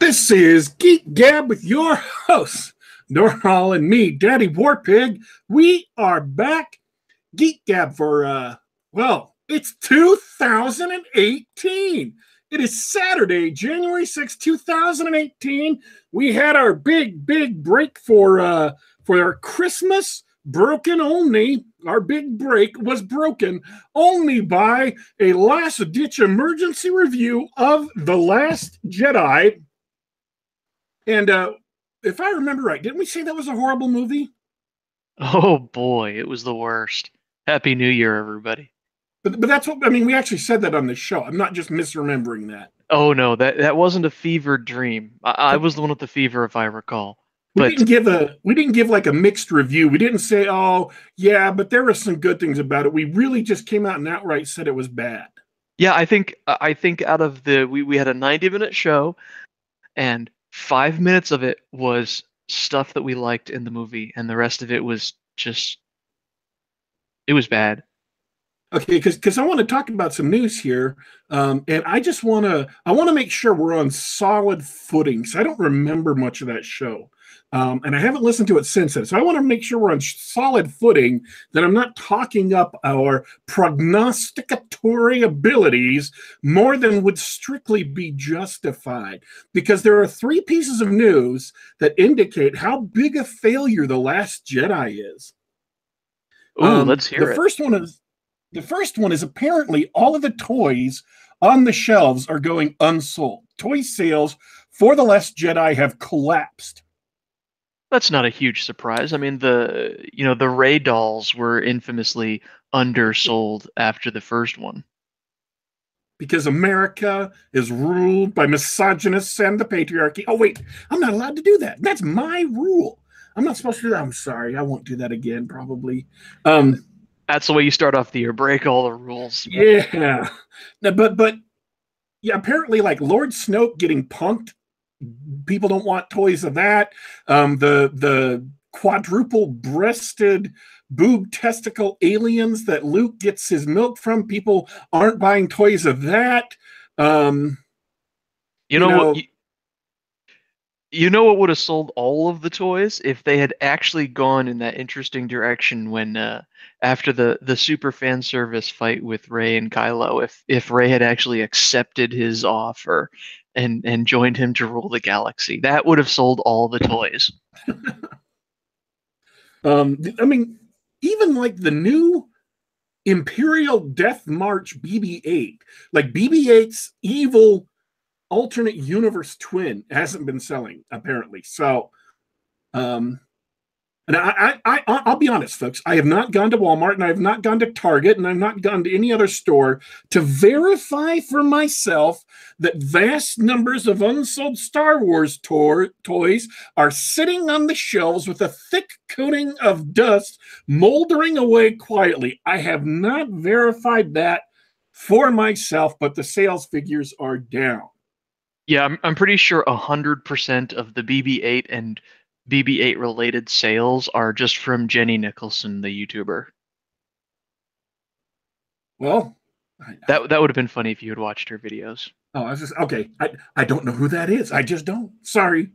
This is Geek Gab with your hosts, Norhal and me, Daddy Warpig. We are back. Geek Gab for, it's 2018. It is Saturday, January 6th, 2018. We had our big break for our Christmas broken only. Our big break was broken only by a last-ditch emergency review of The Last Jedi. And if I remember right, didn't we say that was a horrible movie? Oh boy, it was the worst. Happy New Year, everybody. But that's what I mean. We actually said that on the show. I'm not just misremembering that. Oh no, that wasn't a fevered dream. I was the one with the fever, if I recall. We But didn't give like a mixed review. We didn't say, oh yeah, but there were some good things about it. We really just came out and outright said it was bad. yeah, I think out of we had a 90-minute show, and 5 minutes of it was stuff that we liked in the movie, and the rest of it was just it was bad. Okay, because I want to talk about some news here, and I want to make sure we're on solid footing. So I don't remember much of that show, and I haven't listened to it since then. So I want to make sure we're on solid footing. That I'm not talking up our prognosticatory abilities more than would strictly be justified. Because there are three pieces of news that indicate how big a failure The Last Jedi is. Ooh, let's hear it. The first one is apparently all of the toys on the shelves are going unsold. Toy sales for The Last Jedi have collapsed. That's not a huge surprise. I mean, the Rey dolls were infamously undersold after the first one. Because America is ruled by misogynists and the patriarchy. Oh, wait, I'm not allowed to do that. That's my rule. I'm not supposed to do that. I'm sorry. I won't do that again, probably. That's the way you start off the year. Break all the rules. Yeah. But yeah, apparently like Lord Snoke getting punked. People don't want toys of that. The quadruple breasted boob testicle aliens that Luke gets his milk from. People aren't buying toys of that. You know what? You know what would have sold all of the toys if they had actually gone in that interesting direction when after the super fan service fight with Rey and Kylo, if Rey had actually accepted his offer and joined him to rule the galaxy, that would have sold all the toys. I mean, even like the new Imperial Death March BB-8, like BB-8's evil alternate universe twin hasn't been selling apparently. So, and I'll be honest, folks. I have not gone to Walmart, and I have not gone to Target, and I've not gone to any other store to verify for myself that vast numbers of unsold Star Wars toys are sitting on the shelves with a thick coating of dust moldering away quietly. I have not verified that for myself, but the sales figures are down. Yeah, I'm pretty sure 100% of the BB-8 and BB-8 related sales are just from Jenny Nicholson, the YouTuber. Well, that would have been funny if you had watched her videos. Oh, I was just okay. I don't know who that is. I just don't. Sorry.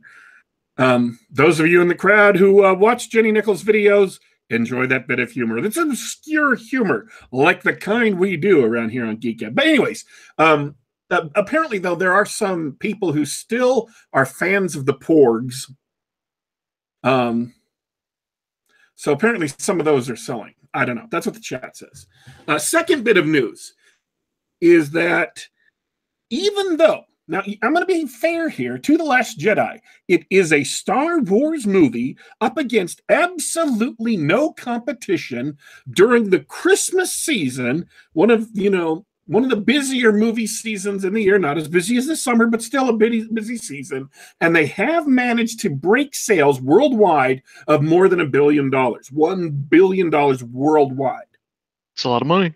Those of you in the crowd who watch Jenny Nichols' videos, enjoy that bit of humor. It's obscure humor, like the kind we do around here on Geek Gab. But anyways, apparently, though, there are some people who still are fans of the Porgs. So apparently some of those are selling. I don't know. That's what the chat says. Second bit of news is that even though, now I'm going to be fair here to The Last Jedi, it is a Star Wars movie up against absolutely no competition during the Christmas season, one of the busier movie seasons in the year, not as busy as the summer, but still a busy season. And they have managed to break sales worldwide of more than $1 billion, $1 billion worldwide. It's a lot of money.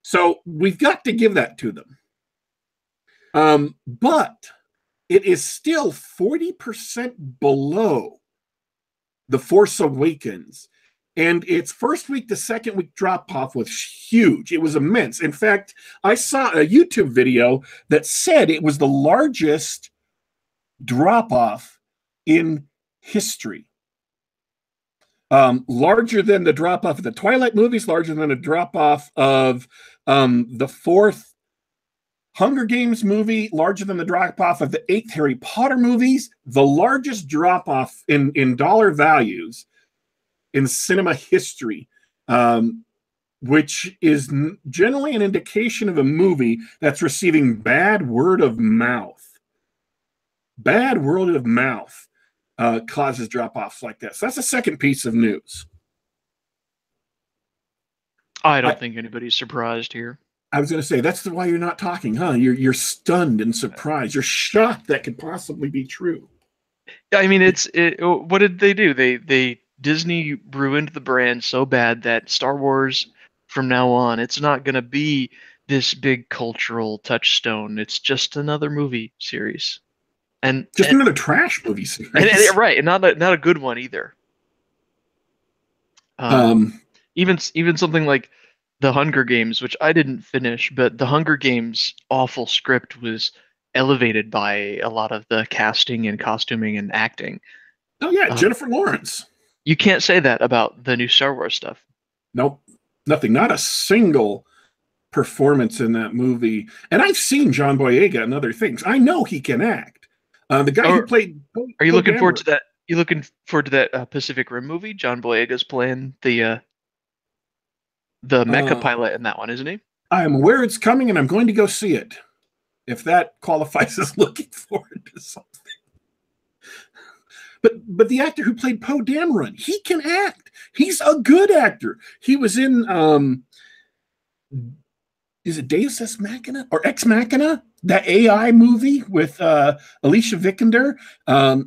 So we've got to give that to them. But it is still 40% below The Force Awakens. And its first week to second week drop off was huge. It was immense. In fact, I saw a YouTube video that said it was the largest drop-off in history. Larger than the drop-off of the Twilight movies, larger than a drop-off of the fourth Hunger Games movie, larger than the drop-off of the eighth Harry Potter movies, the largest drop-off in dollar values in cinema history, which is generally an indication of a movie that's receiving bad word of mouth. Bad word of mouth causes drop-offs like this. That's the second piece of news. I don't think anybody's surprised here. I was going to say, that's why you're not talking, huh? You're stunned and surprised. You're shocked that could possibly be true. I mean, what did they do? They Disney ruined the brand so bad that Star Wars, from now on, it's not going to be this big cultural touchstone. It's just another movie series. And another trash movie series. Right, and not a good one either. Even something like The Hunger Games, which I didn't finish, but The Hunger Games' awful script was elevated by a lot of the casting and costuming and acting. Oh yeah, Jennifer Lawrence. You can't say that about the new Star Wars stuff. Nope, nothing. Not a single performance in that movie. And I've seen John Boyega and other things. I know he can act. The guy who played. Are you looking forward to that? You looking forward to that Pacific Rim movie? John Boyega's playing the mecha pilot in that one, isn't he? I am aware it's coming, and I'm going to go see it. If that qualifies as looking forward to something. But the actor who played Poe Dameron, he can act. He's a good actor. He was in is it Deus Ex Machina or Ex Machina? That AI movie with Alicia Vikander.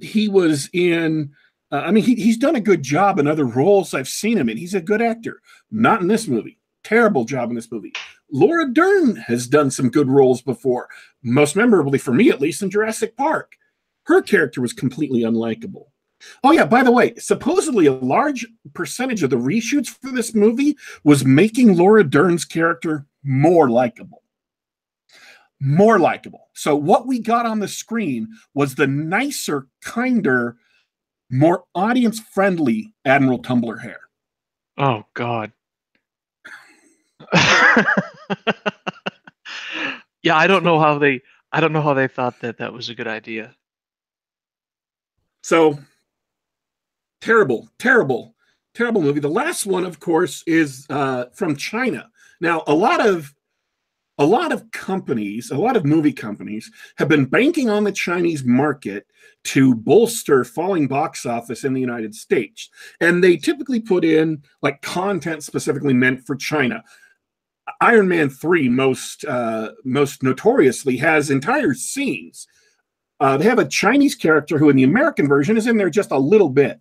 He was in. He's done a good job in other roles I've seen him in. He's a good actor. Not in this movie. Terrible job in this movie. Laura Dern has done some good roles before. Most memorably for me, at least, in Jurassic Park. Her character was completely unlikable. Oh yeah, by the way, supposedly a large percentage of the reshoots for this movie was making Laura Dern's character more likable. More likable. So what we got on the screen was the nicer, kinder, more audience-friendly Admiral Tumbler hair. Oh God. Yeah, I don't know how they thought that was a good idea. So terrible movie. The last one, of course, is from China. Now, a lot of companies, a lot of movie companies have been banking on the Chinese market to bolster falling box office in the United States. And they typically put in like content specifically meant for China. Iron Man 3 most notoriously has entire scenes. They have a Chinese character who in the American version is in there just a little bit.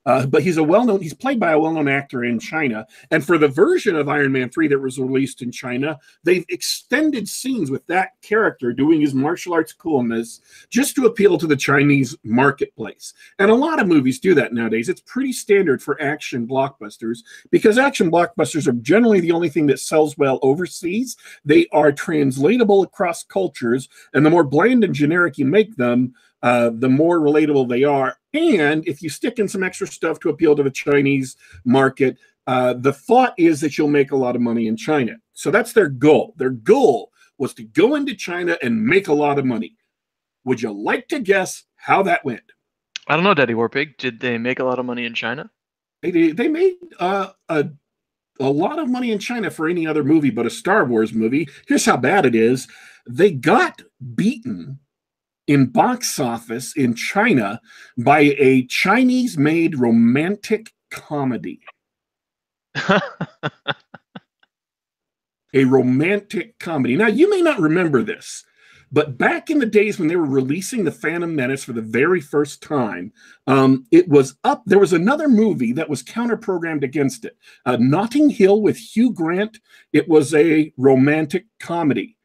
But he's played by a well-known actor in China. And for the version of Iron Man 3 that was released in China, they've extended scenes with that character doing his martial arts coolness just to appeal to the Chinese marketplace. And a lot of movies do that nowadays. It's pretty standard for action blockbusters because action blockbusters are generally the only thing that sells well overseas. They are translatable across cultures, and the more bland and generic you make them, the more relatable they are. And if you stick in some extra stuff to appeal to the Chinese market, the thought is that you'll make a lot of money in China. So that's their goal. Their goal was to go into China and make a lot of money. Would you like to guess how that went? I don't know, Daddy Warpig. Did they make a lot of money in China? They made a lot of money in China for any other movie but a Star Wars movie. Here's how bad it is. They got beaten in box office in China by a Chinese-made romantic comedy. A romantic comedy. Now, you may not remember this, but back in the days when they were releasing The Phantom Menace for the very first time, it was up. There was another movie that was counter-programmed against it. Notting Hill with Hugh Grant. It was a romantic comedy.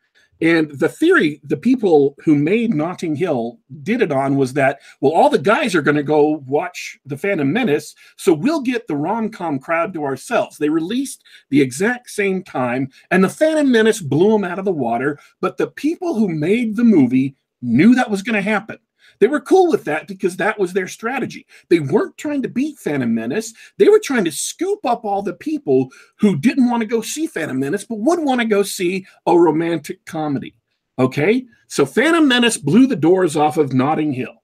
And the theory the people who made Notting Hill did it on was that, well, all the guys are going to go watch The Phantom Menace, so we'll get the rom-com crowd to ourselves. They released the exact same time, and The Phantom Menace blew them out of the water, but the people who made the movie knew that was going to happen. They were cool with that because that was their strategy. They weren't trying to beat Phantom Menace. They were trying to scoop up all the people who didn't want to go see Phantom Menace, but would want to go see a romantic comedy. Okay? So Phantom Menace blew the doors off of Notting Hill.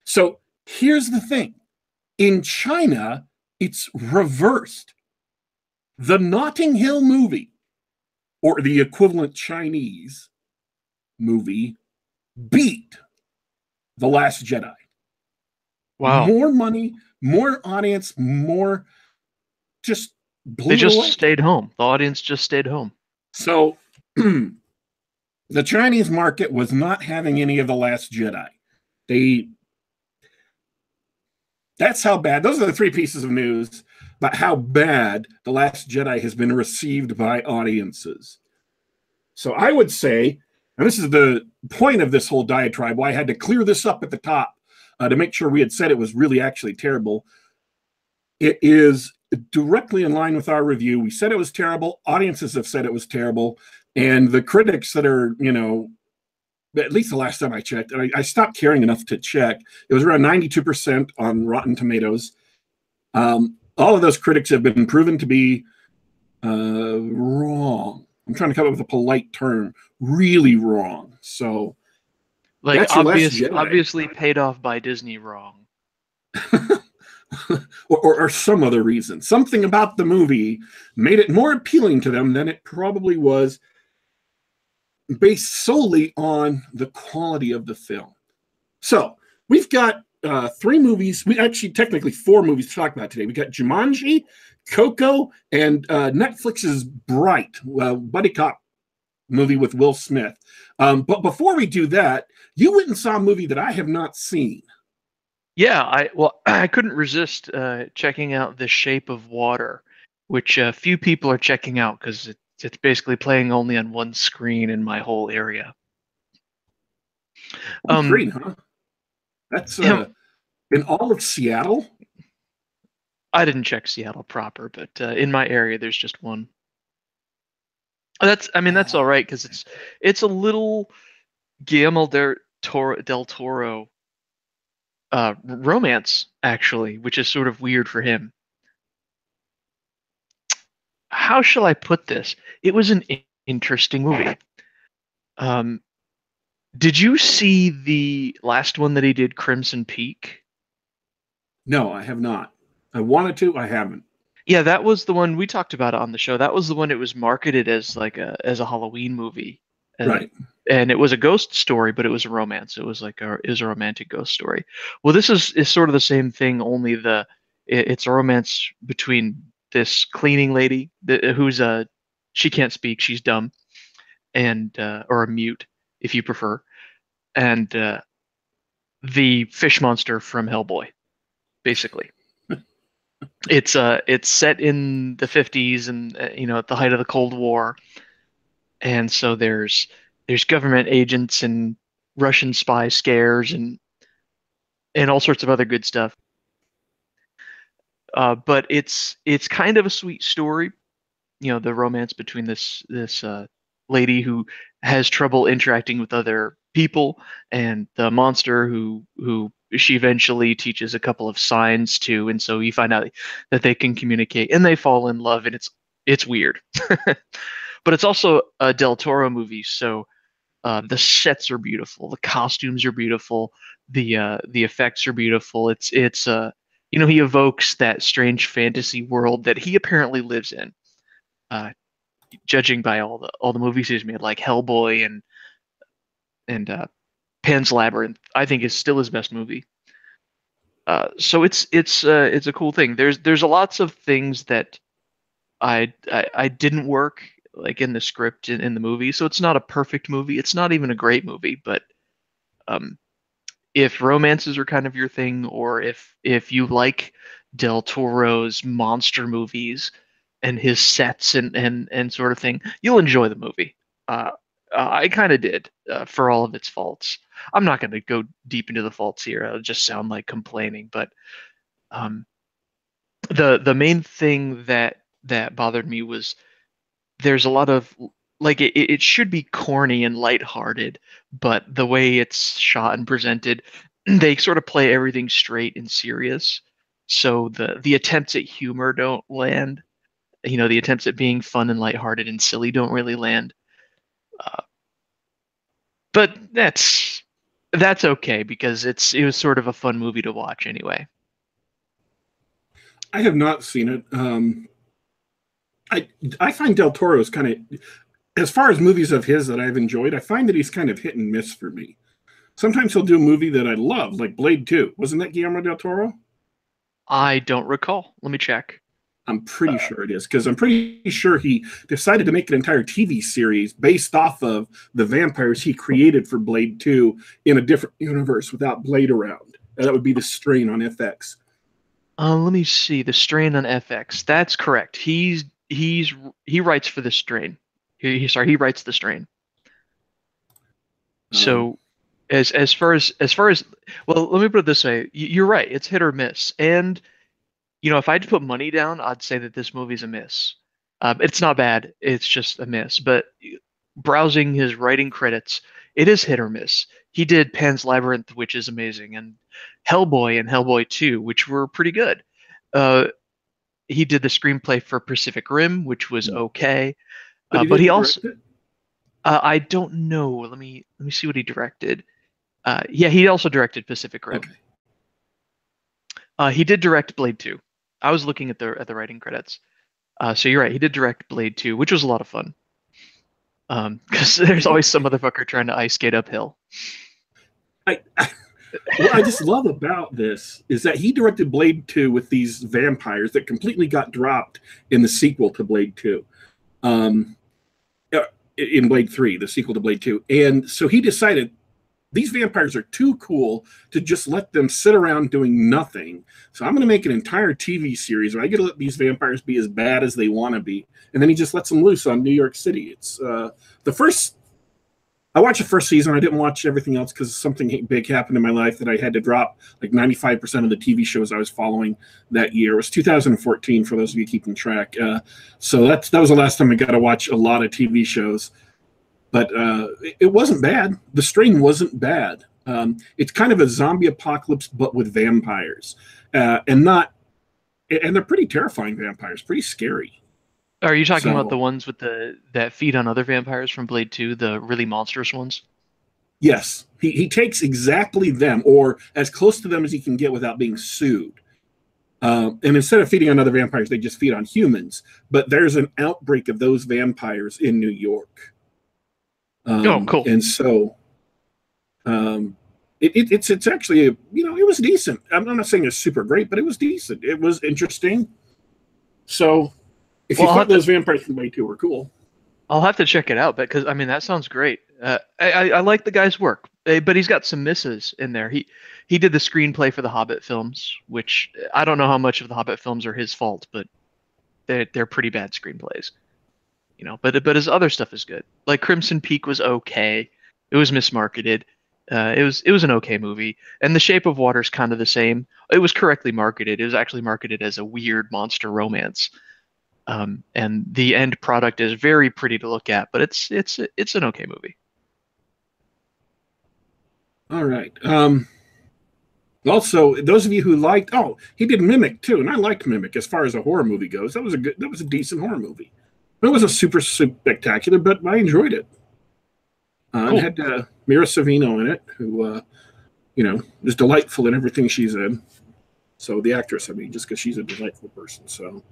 So here's the thing. In China, it's reversed. The Notting Hill movie, or the equivalent Chinese movie, beat The Last Jedi. Wow. More money, more audience, more just blew They it just away. stayed home. The audience just stayed home. So the Chinese market was not having any of The Last Jedi. That's how bad. Those are the three pieces of news about how bad The Last Jedi has been received by audiences. So I would say, and this is the point of this whole diatribe, why I had to clear this up at the top to make sure we had said it was really actually terrible. It is directly in line with our review. We said it was terrible. Audiences have said it was terrible. And the critics that are, at least the last time I checked, and I stopped caring enough to check, it was around 92% on Rotten Tomatoes. All of those critics have been proven to be wrong. I'm trying to come up with a polite term. Really wrong. So Like that's your Last Jedi. obviously paid off by Disney wrong. or some other reason. Something about the movie made it more appealing to them than it probably was, based solely on the quality of the film. So we've got three movies. We actually technically four movies to talk about today. We got Jumanji, Coco, and Netflix's Bright, buddy cop movie with Will Smith. But before we do that, you went and saw a movie that I have not seen. Yeah, I couldn't resist checking out The Shape of Water, which few people are checking out because it's basically playing only on one screen in my whole area. Screen, huh? That's Yeah, in all of Seattle. I didn't check Seattle proper, but in my area there's just one. That's all right because it's a little Guillermo del Toro romance actually, which is sort of weird for him. How shall I put this? It was an interesting movie. Um, did you see the last one that he did, Crimson Peak? No, I have not. I wanted to, I haven't. Yeah, that was the one we talked about on the show. That was the one it was marketed as like a Halloween movie. Right. And it was a ghost story, but it was a romance. It was a romantic ghost story. Well, this is sort of the same thing, only it's a romance between this cleaning lady who's she can't speak, she's dumb, and or a mute if you prefer, and the fish monster from Hellboy, basically. It's set in the 50s and at the height of the Cold War, and so there's government agents and Russian spy scares and all sorts of other good stuff. But it's kind of a sweet story, the romance between this lady who has trouble interacting with other people and the monster who she eventually teaches a couple of signs to, and so you find out that they can communicate and they fall in love, and it's weird. But it's also a Del Toro movie, so the sets are beautiful, the costumes are beautiful, the effects are beautiful. It's he evokes that strange fantasy world that he apparently lives in. Uh, Judging by all the movies he's made, like Hellboy and Pan's Labyrinth, I think is still his best movie. So it's a cool thing. There's a lots of things that I didn't work like in the script in the movie, so it's not a perfect movie. It's not even a great movie, but um, if romances are kind of your thing, or if you like Del Toro's monster movies and his sets and sort of thing, you'll enjoy the movie. Uh, I kind of did for all of its faults. I'm not going to go deep into the faults here. It'll just sound like complaining, but um, the main thing that bothered me was there's a lot of like it should be corny and lighthearted, but the way it's shot and presented, they sort of play everything straight and serious. So the attempts at humor don't land. You know, the attempts at being fun and lighthearted and silly don't really land. Uh, but that's okay because it was sort of a fun movie to watch anyway. I have not seen it. I find Del Toro is kind of, as far as movies of his that I've enjoyed, I find that he's kind of hit and miss for me. Sometimes he'll do a movie that I love, like Blade 2. Wasn't that Guillermo del Toro? I don't recall. Let me check. I'm pretty sure it is, because I'm pretty sure he decided to make an entire TV series based off of the vampires he created for Blade 2 in a different universe without Blade around. And that would be The Strain on FX. Let me see. The Strain on FX. That's correct. He writes for The Strain. He writes The Strain. Um, So as far as well, let me put it this way. You're right. It's hit or miss. And you know, if I had to put money down, I'd say that this movie's a miss. It's not bad. It's just a miss. But browsing his writing credits, it is hit or miss. He did Pan's Labyrinth, which is amazing, and Hellboy and Hellboy 2, which were pretty good. Uh, he did the screenplay for Pacific Rim, which was okay. but he But he didn't also, direct it? I don't know. Let me see what he directed. Yeah, he also directed Pacific Rim. Okay. He did direct Blade 2. I was looking at the writing credits. So you're right. He did direct Blade 2, which was a lot of fun. Because there's always some motherfucker trying to ice skate uphill. I, what I just love about this is that he directed Blade 2 with these vampires that completely got dropped in the sequel to Blade 2. Um, in Blade 3, the sequel to Blade 2. And so he decided these vampires are too cool to just let them sit around doing nothing. So I'm going to make an entire TV series where I get to let these vampires be as bad as they want to be. And then he just lets them loose on New York City. It's the first. I watched the first season. I didn't watch everything else because something big happened in my life that I had to drop like 95% of the TV shows I was following that year. It was 2014 for those of you keeping track. So that was the last time I got to watch a lot of TV shows. But it wasn't bad. The Strain wasn't bad. It's kind of a zombie apocalypse, but with vampires, and they're pretty terrifying vampires, pretty scary. Are you talking about the So ones with the that feed on other vampires from Blade 2, the really monstrous ones? yes, he takes exactly them, or as close to them as he can get without being sued. And instead of feeding on other vampires, they just feed on humans. But there's an outbreak of those vampires in New York. Oh, cool. And so it's actually it was decent. I'm not saying it's super great, but it was decent. It was interesting. So if you Well, thought those vampires from Way 2 were cool, I'll have to check it out because I mean that sounds great. I like the guy's work, but he's got some misses in there. He did the screenplay for the Hobbit films, which I don't know how much of the Hobbit films are his fault, but they're pretty bad screenplays. You know, but his other stuff is good. Like Crimson Peak was okay. It was mismarketed. It was an okay movie, and The Shape of Water is kind of the same. It was correctly marketed. It was actually marketed as a weird monster romance, and the end product is very pretty to look at. But it's an okay movie. all right. Also, those of you who liked, he did Mimic too, and I liked Mimic as far as a horror movie goes. That was a decent horror movie. It wasn't super spectacular, but I enjoyed it. It Cool. had Mira Savino in it, who is delightful in everything she's in. So the actress, I mean, just because she's a delightful person. So,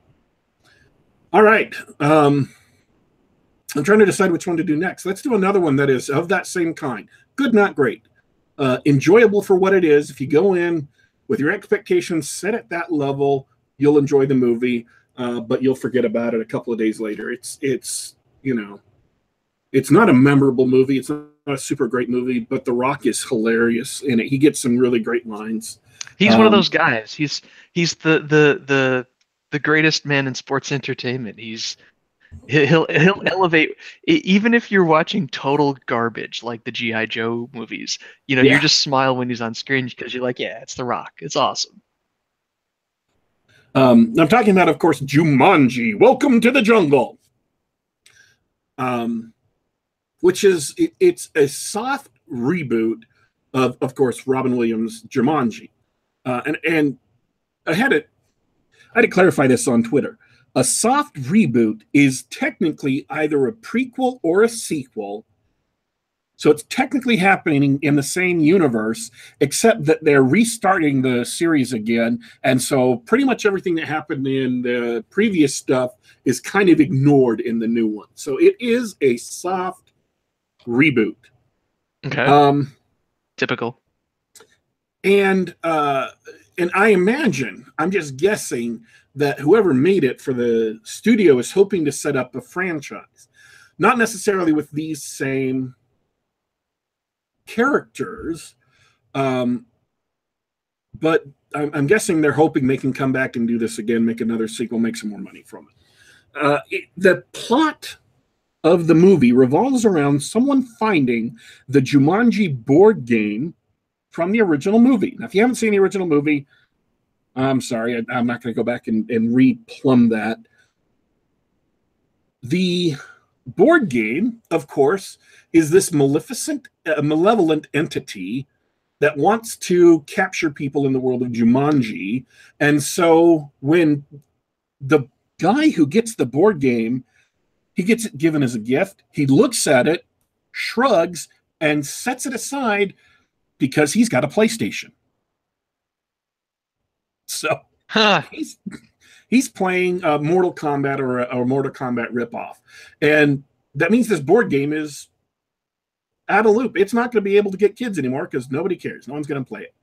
all right. I'm trying to decide which one to do next. Let's do another one that is of that same kind. Good, not great. Enjoyable for what it is. If you go in with your expectations set at that level, you'll enjoy the movie, but you'll forget about it a couple of days later. It's not a memorable movie. It's not a super great movie, but The Rock is hilarious in it. He gets some really great lines. He's one of those guys. He's the greatest man in sports entertainment. He'll elevate even if you're watching total garbage like the GI Joe movies. You know, you Yeah. just smile when he's on screen because you're like, yeah, it's The Rock. It's awesome. I'm talking about, of course, Jumanji. Welcome to the jungle. which is it's a soft reboot of course, Robin Williams' Jumanji. And I had to clarify this on Twitter. A soft reboot is technically either a prequel or a sequel. So it's technically happening in the same universe, except that they're restarting the series again. And so pretty much everything that happened in the previous stuff is kind of ignored in the new one. So it is a soft reboot. Okay. Typical. And I imagine, I'm just guessing, that whoever made it for the studio is hoping to set up a franchise. Not necessarily with these same characters, but I'm guessing they're hoping they can come back and do this again, make another sequel, make some more money from it. The plot of the movie revolves around someone finding the Jumanji board game from the original movie. Now, if you haven't seen the original movie, I'm sorry, I'm not going to go back and replumb that. The board game, of course, is this malevolent entity that wants to capture people in the world of Jumanji. And so when the guy who gets the board game, he gets it given as a gift, he looks at it, shrugs, and sets it aside because he's got a PlayStation. So he's playing Mortal Kombat or a Mortal Kombat ripoff. And that means this board game is out of loop. It's not going to be able to get kids anymore because nobody cares. No one's going to play it.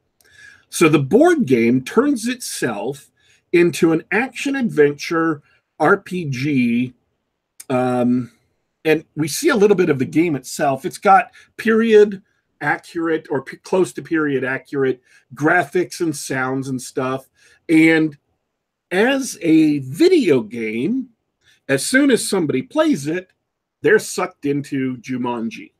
So the board game turns itself into an action-adventure RPG. And we see a little bit of the game itself. It's got period accurate or close to period accurate graphics and sounds and stuff. And as a video game, as soon as somebody plays it, they're sucked into Jumanji.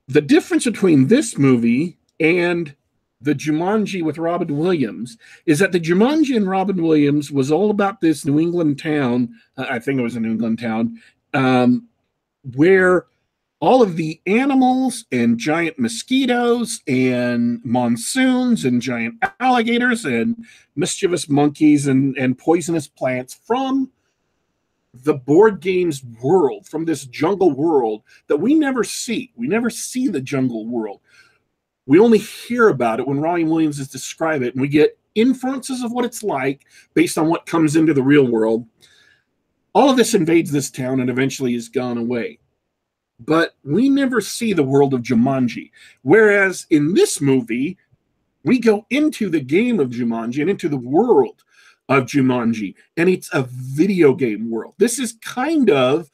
The difference between this movie and the Jumanji with Robin Williams is that the Jumanji and Robin Williams was all about this New England town. I think it was a New England town, where all of the animals and giant mosquitoes and monsoons and giant alligators and mischievous monkeys and poisonous plants from the board games world, from this jungle world that we never see. We never see the jungle world. We only hear about it when Robin Williams is describing it, and we get inferences of what it's like based on what comes into the real world. All of this invades this town and eventually is gone away. But we never see the world of Jumanji. Whereas in this movie, we go into the game of Jumanji and into the world of Jumanji, and it's a video game world. This is kind of,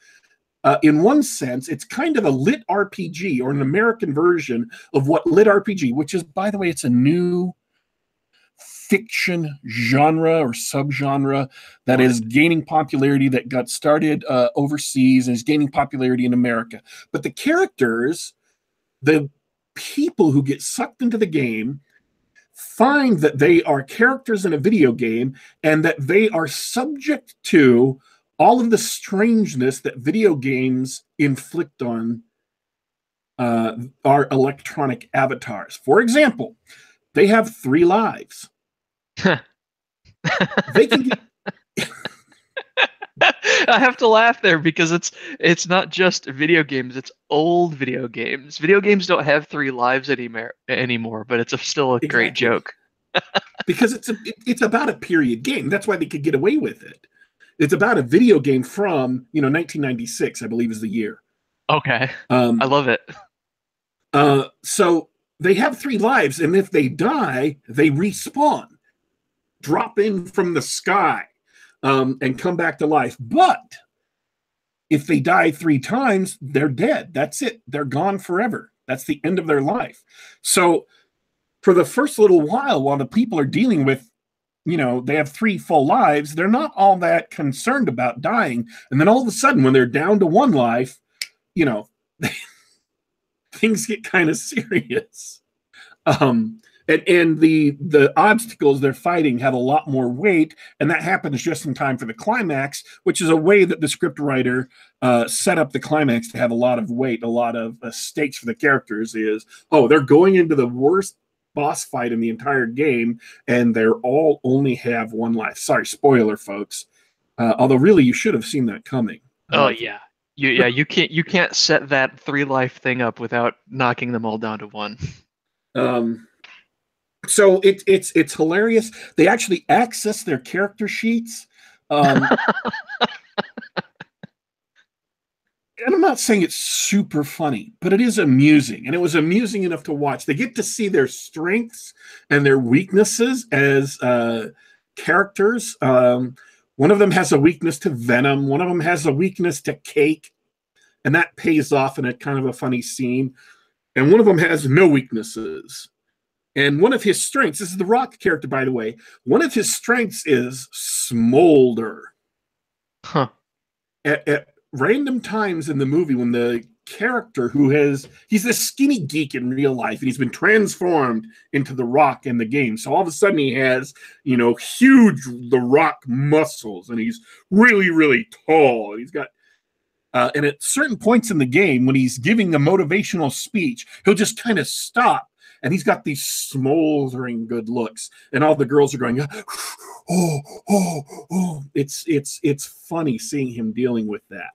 in one sense, it's kind of a lit RPG or an American version of what lit RPG, which is, by the way, it's a new fiction genre or subgenre that is gaining popularity, that got started overseas and is gaining popularity in America. But the characters, the people who get sucked into the game, find that they are characters in a video game and that they are subject to all of the strangeness that video games inflict on our electronic avatars. For example, they have 3 lives. They can get... I have to laugh there because it's not just video games, it's old video games. Video games don't have 3 lives anymore, but it's still a great joke. Because it's about a period game. That's why they could get away with it. It's about a video game from 1996, I believe is the year. Okay. I love it. So they have 3 lives, and if they die, they respawn, drop in from the sky, and come back to life. But if they die 3 times, they're dead. That's it. They're gone forever. That's the end of their life. So for the first little while the people are dealing with, they have 3 full lives, they're not all that concerned about dying. And then all of a sudden, when they're down to 1 life, things get kind of serious. and the obstacles they're fighting have a lot more weight, and that happens just in time for the climax, which is a way that the script writer set up the climax to have a lot of weight, a lot of stakes for the characters. Is, oh, they're going into the worst boss fight in the entire game, and they're all only have one life. Sorry, spoiler, folks. Although really, you should have seen that coming. Oh yeah. You can't set that 3 life thing up without knocking them all down to 1. So it's hilarious. They actually access their character sheets. And I'm not saying it's super funny, but it is amusing. And it was amusing enough to watch. They get to see their strengths and their weaknesses as characters. One of them has a weakness to venom. One of them has a weakness to cake. And that pays off in a kind of a funny scene. And one of them has no weaknesses. And one of his strengths, this is the Rock character, by the way, one of his strengths is smolder. Huh. At random times in the movie, when the character he's this skinny geek in real life, and he's been transformed into the Rock in the game. So all of a sudden he has, huge the Rock muscles, and he's really, really tall. And he's got, and at certain points in the game, when he's giving a motivational speech, he'll just kind of stop. And he's got these smoldering good looks, and all the girls are going, oh. It's funny seeing him dealing with that.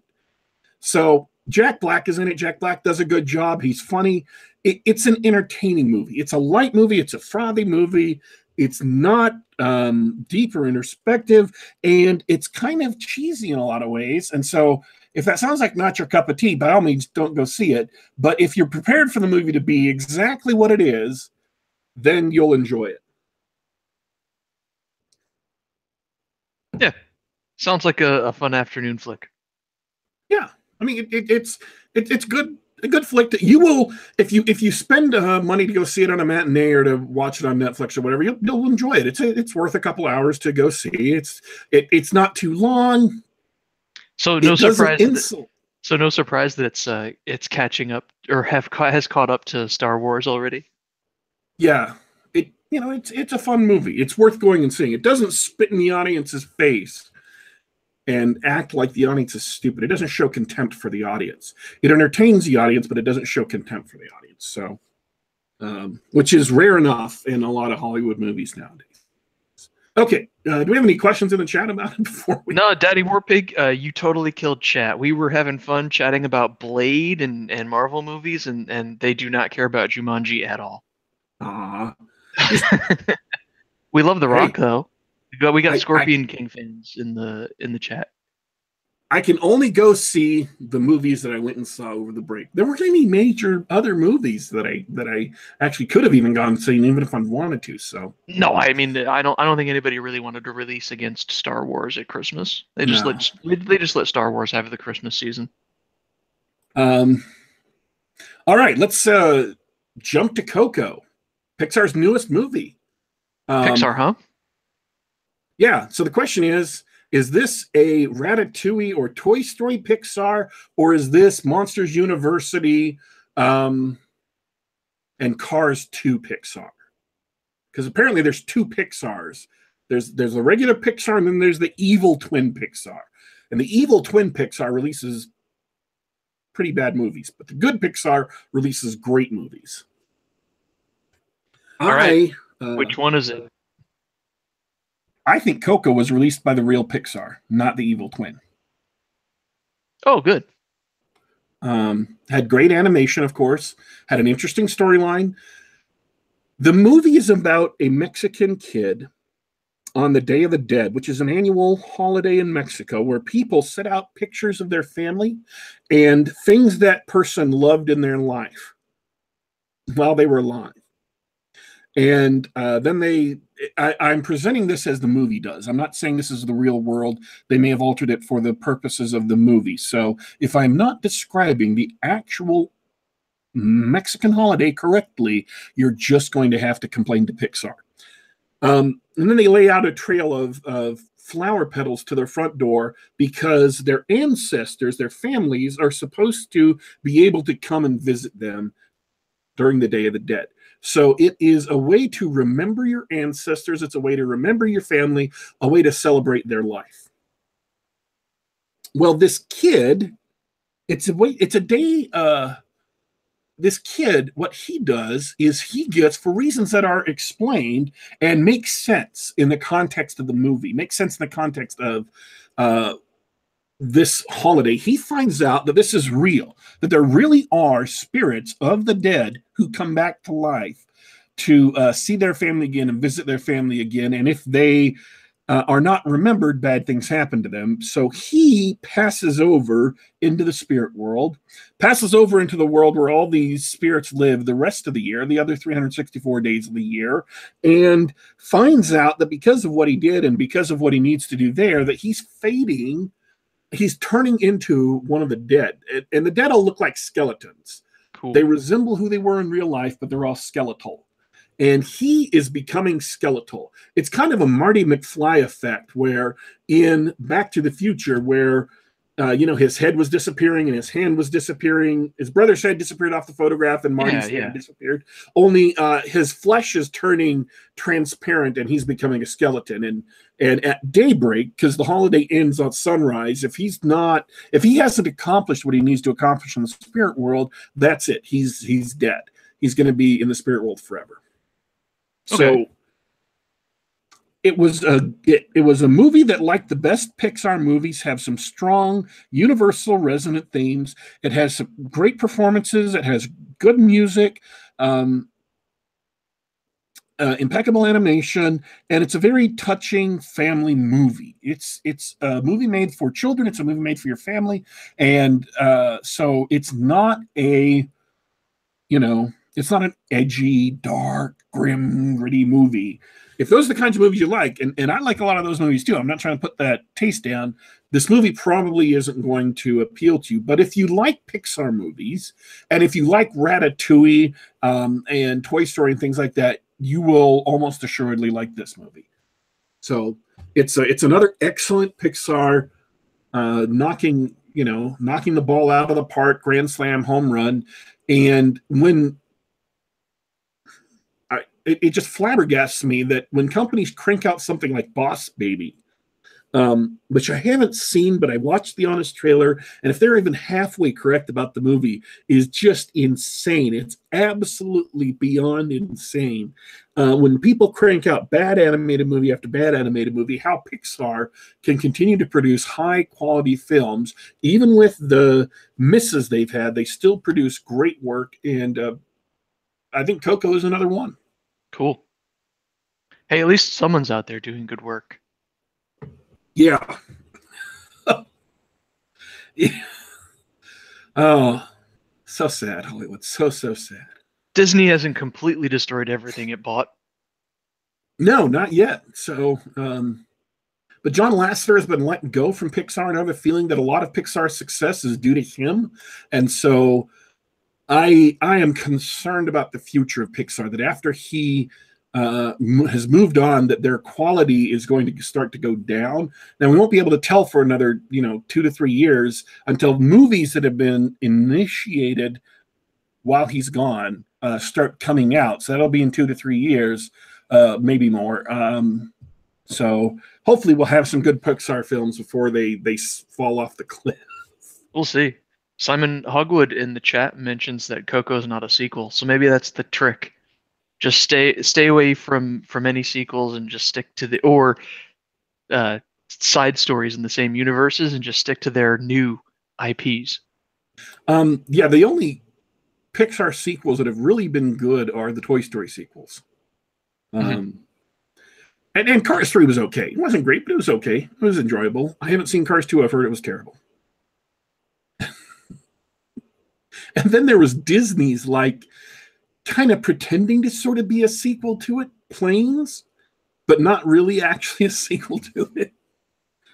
So Jack Black is in it. Jack Black does a good job. He's funny. It's an entertaining movie. It's a light movie. It's a frothy movie. It's not deep or introspective, and it's kind of cheesy in a lot of ways. And so if that sounds like not your cup of tea, by all means, don't go see it. But if you're prepared for the movie to be exactly what it is, then you'll enjoy it. Yeah. Sounds like a fun afternoon flick. Yeah. I mean, it's good. A good flick that you will, if you spend money to go see it on a matinee or to watch it on Netflix or whatever, you'll enjoy it. It's worth a couple hours to go see. It's not too long. So no surprise. No surprise that it's catching up or has caught up to Star Wars already. Yeah, it's a fun movie. It's worth going and seeing. It doesn't spit in the audience's face and act like the audience is stupid. It doesn't show contempt for the audience. It entertains the audience, but it doesn't show contempt for the audience. So, which is rare enough in a lot of Hollywood movies nowadays. Okay, do we have any questions in the chat about it before we... No, Daddy Warpig, you totally killed chat. We were having fun chatting about Blade and Marvel movies, and they do not care about Jumanji at all. We love The Rock, though. We got Scorpion King fans in the chat. I can only go see the movies that I went and saw over the break. There weren't any major other movies that I actually could have even gone and seen, even if I wanted to. So no, I mean I don't think anybody really wanted to release against Star Wars at Christmas. They just let Star Wars have the Christmas season. All right, let's jump to Coco, Pixar's newest movie. Pixar, huh? Yeah. So the question is this a Ratatouille or Toy Story Pixar, or is this Monsters University and Cars 2 Pixar? Because apparently there's 2 Pixars. There's a regular Pixar, and then there's the evil twin Pixar. And the evil twin Pixar releases pretty bad movies, but the good Pixar releases great movies. All right. Which one is it? I think Coco was released by the real Pixar, not the evil twin. Oh, good. Had great animation, of course. Had an interesting storyline. The movie is about a Mexican kid on the Day of the Dead, which is an annual holiday in Mexico where people set out pictures of their family and things that person loved in their life while they were alive. And then I'm presenting this as the movie does. I'm not saying this is the real world. They may have altered it for the purposes of the movie. So if I'm not describing the actual Mexican holiday correctly, you're just going to have to complain to Pixar. And then they lay out a trail of flower petals to their front door because their ancestors, their families, are supposed to be able to come and visit them during the Day of the Dead. So it is a way to remember your ancestors. It's a way to remember your family, a way to celebrate their life. Well, this kid, it's a day. This kid, what he does is he gets, for reasons that are explained and make sense in the context of the movie, make sense in the context of this holiday, he finds out that this is real, that there really are spirits of the dead who come back to life to see their family again and visit their family again. And if they are not remembered, bad things happen to them. So he passes over into the spirit world, passes over into the world where all these spirits live the rest of the year, the other 364 days of the year, and finds out that because of what he did and because of what he needs to do there, that he's fading. He's turning into one of the dead. And the dead all look like skeletons. Cool. They resemble who they were in real life, but they're all skeletal. And he is becoming skeletal. It's kind of a Marty McFly effect where in Back to the Future, where his head was disappearing and his hand was disappearing. His brother's head disappeared off the photograph and Marty's head disappeared. Only his flesh is turning transparent and he's becoming a skeleton. And at daybreak, because the holiday ends on sunrise, if he hasn't accomplished what he needs to accomplish in the spirit world, that's it. He's dead. He's going to be in the spirit world forever. Okay. So it was a movie that, like the best Pixar movies, have some strong universal resonant themes. It has some great performances. It has good music, impeccable animation, and it's a very touching family movie. It's a movie made for children. It's a movie made for your family, and so it's not it's not an edgy, dark, grim, gritty movie. If those are the kinds of movies you like, and I like a lot of those movies too, I'm not trying to put that taste down, this movie probably isn't going to appeal to you. But if you like Pixar movies, and if you like Ratatouille and Toy Story and things like that, you will almost assuredly like this movie. So it's another excellent Pixar knocking the ball out of the park, grand slam, home run. And when it just flabbergasts me that when companies crank out something like Boss Baby, which I haven't seen, but I watched the Honest trailer, and if they're even halfway correct about the movie, is just insane. It's absolutely beyond insane. When people crank out bad animated movie after bad animated movie, how Pixar can continue to produce high quality films, even with the misses they've had, they still produce great work. And I think Coco is another one. Cool. Hey, at least someone's out there doing good work. Yeah. Yeah. Oh, so sad, Hollywood. So sad. Disney hasn't completely destroyed everything it bought. No, not yet. So, but John Lasseter has been let go from Pixar, and I have a feeling that a lot of Pixar's success is due to him. And so I am concerned about the future of Pixar, that after he has moved on, that their quality is going to start to go down. Now, we won't be able to tell for another 2 to 3 years until movies that have been initiated while he's gone start coming out. So that'll be in 2 to 3 years, maybe more. So hopefully we'll have some good Pixar films before they fall off the cliff. We'll see. Simon Hogwood in the chat mentions that Coco is not a sequel, so maybe that's the trick. Just stay away from any sequels and just stick to side stories in the same universes and just stick to their new IPs. Yeah, the only Pixar sequels that have really been good are the Toy Story sequels. And Cars 3 was okay. It wasn't great, but it was okay. It was enjoyable. I haven't seen Cars 2. I've heard it was terrible. And then there was Disney's kind of pretending to sort of be a sequel to it, Planes, but not really actually a sequel to it.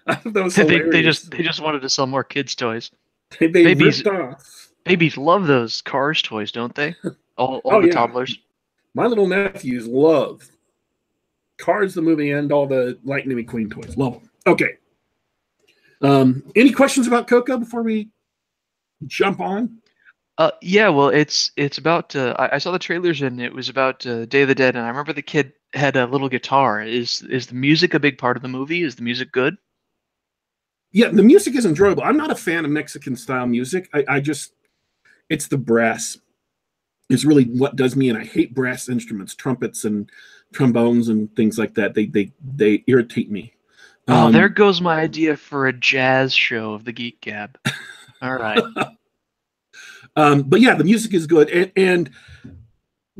I thought that was hilarious. They just wanted to sell more kids' toys. They ripped off. Babies love those Cars toys, don't they? All the toddlers. My little nephews love Cars the movie and all the Lightning McQueen toys. Love them. Okay. Any questions about Coco before we jump on? Yeah, well, it's about I saw the trailers and it was about Day of the Dead, and I remember the kid had a little guitar. Is the music a big part of the movie? Is the music good? Yeah, the music is enjoyable. I'm not a fan of Mexican style music. I just it's the brass is really what does me, and I hate brass instruments, trumpets and trombones and things like that. They irritate me. Oh, there Um, goes my idea for a jazz show of the Geek Gab. All right. but yeah, the music is good, and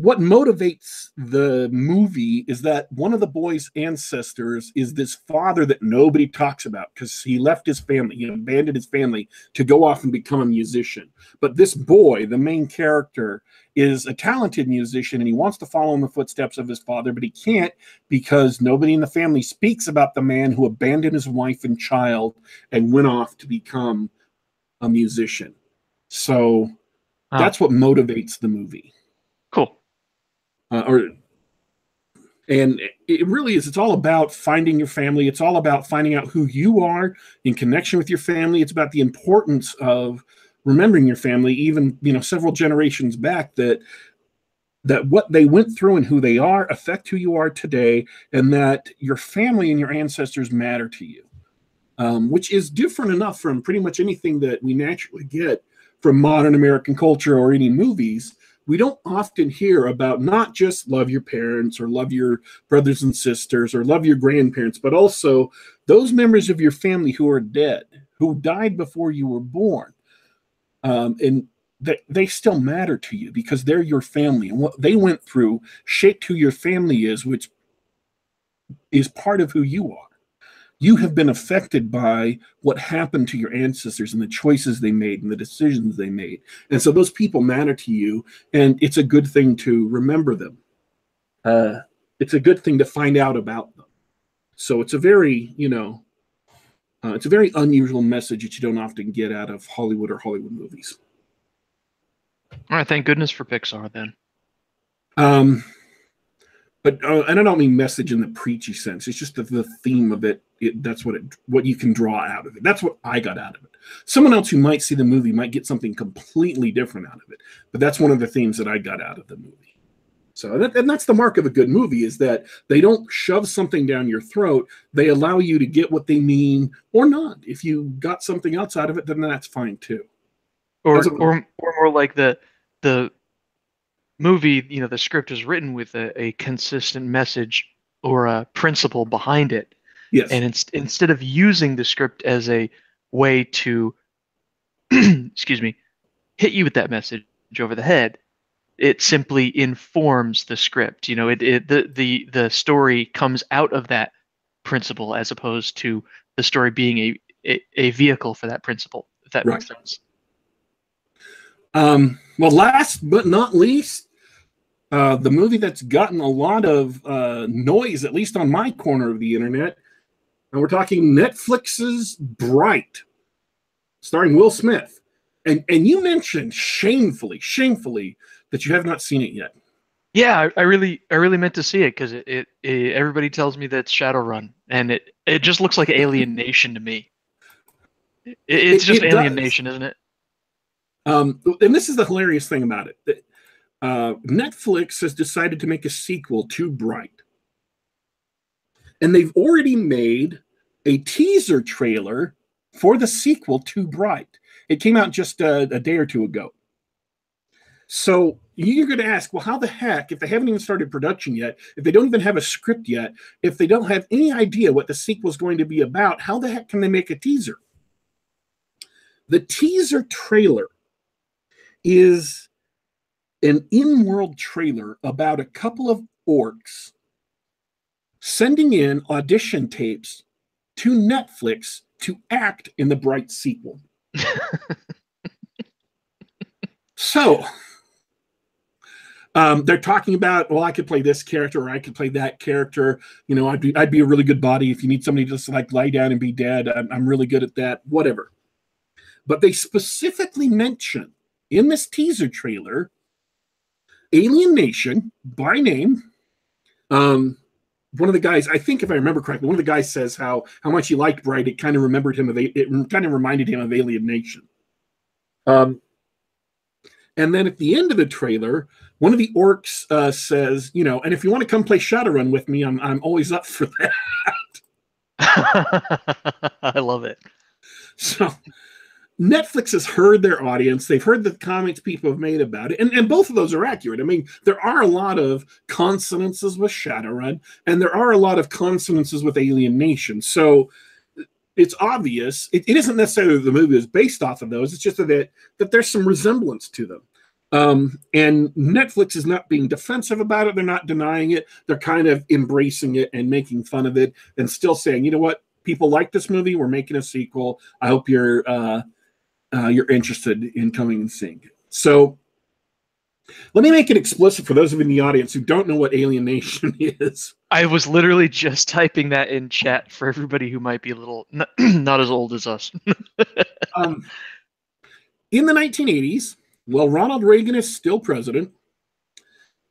what motivates the movie is that one of the boy's ancestors is this father that nobody talks about because he left his family, he abandoned his family to go off and become a musician. But this boy, the main character, is a talented musician and he wants to follow in the footsteps of his father, but he can't because nobody in the family speaks about the man who abandoned his wife and child and went off to become a musician. So Oh, that's what motivates the movie. cool. Or And it really is, it's all about finding your family. It's all about finding out who you are in connection with your family. It's about the importance of remembering your family, even, several generations back, that what they went through and who they are affect who you are today, and that your family and your ancestors matter to you, which is different enough from pretty much anything that we naturally get from modern American culture or any movies. We don't often hear about not just love your parents or love your brothers and sisters or love your grandparents, but also those members of your family who are dead, who died before you were born. And they still matter to you because they're your family. And what they went through shaped who your family is, which is part of who you are. You have been affected by what happened to your ancestors and the choices they made and the decisions they made. And so those people matter to you, and it's a good thing to remember them. It's a good thing to find out about them. So it's a very unusual message that you don't often get out of Hollywood or Hollywood movies. All right, thank goodness for Pixar then. Um, and I don't mean message in the preachy sense. It's just the theme of it. That's what you can draw out of it. That's what I got out of it. Someone else who might see the movie might get something completely different out of it. But that's one of the themes that I got out of the movie. So and that's the mark of a good movie, is that they don't shove something down your throat. They allow you to get what they mean or not. If you got something else out of it, then that's fine too. Or more like the movie, the script is written with a consistent message or a principle behind it. Yes. And instead of using the script as a way to, excuse me, hit you with that message over the head, it simply informs the script. The story comes out of that principle as opposed to the story being a vehicle for that principle, if that Right. makes sense. Well, last but not least, the movie that's gotten a lot of noise, at least on my corner of the internet, and we're talking Netflix's Bright, starring Will Smith. And you mentioned shamefully, that you have not seen it yet. Yeah, I really meant to see it because everybody tells me that it's Shadowrun, and it just looks like Alien Nation to me. It's just It Alien does. Nation, isn't it? And this is the hilarious thing about it. Netflix has decided to make a sequel to Bright. And they've already made a teaser trailer for the sequel to Bright. It came out just a day or two ago. So you're going to ask, well, how the heck, if they haven't even started production yet, if they don't even have a script yet, if they don't have any idea what the sequel is going to be about, how the heck can they make a teaser? The teaser trailer is an in-world trailer about a couple of orcs sending in audition tapes to Netflix to act in the Bright sequel. So they're talking about, well, I could play this character or I could play that character. I'd be a really good body if you need somebody to just like lie down and be dead. I'm really good at that, whatever. But they specifically mention in this teaser trailer Alien Nation by name. One of the guys, I think if I remember correctly, one of the guys says how much he liked Bright. It kind of reminded him of Alien Nation. And then at the end of the trailer, one of the orcs says, and if you want to come play Shadowrun with me, I'm always up for that. I love it. So Netflix has heard their audience. They've heard the comments people have made about it. And both of those are accurate. I mean, there are a lot of consonances with Shadowrun, and there are a lot of consonances with Alien Nation. So it's obvious. It isn't necessarily the movie is based off of those. It's just that there's some resemblance to them. And Netflix is not being defensive about it. They're not denying it. They're kind of embracing it and making fun of it and still saying, you know what? People like this movie. We're making a sequel. I hope you're interested in coming and seeing it. So let me make it explicit for those of you in the audience who don't know what Alien Nation is. I was literally just typing that in chat for everybody who might be a little not as old as us. In the 1980s, while Ronald Reagan is still president,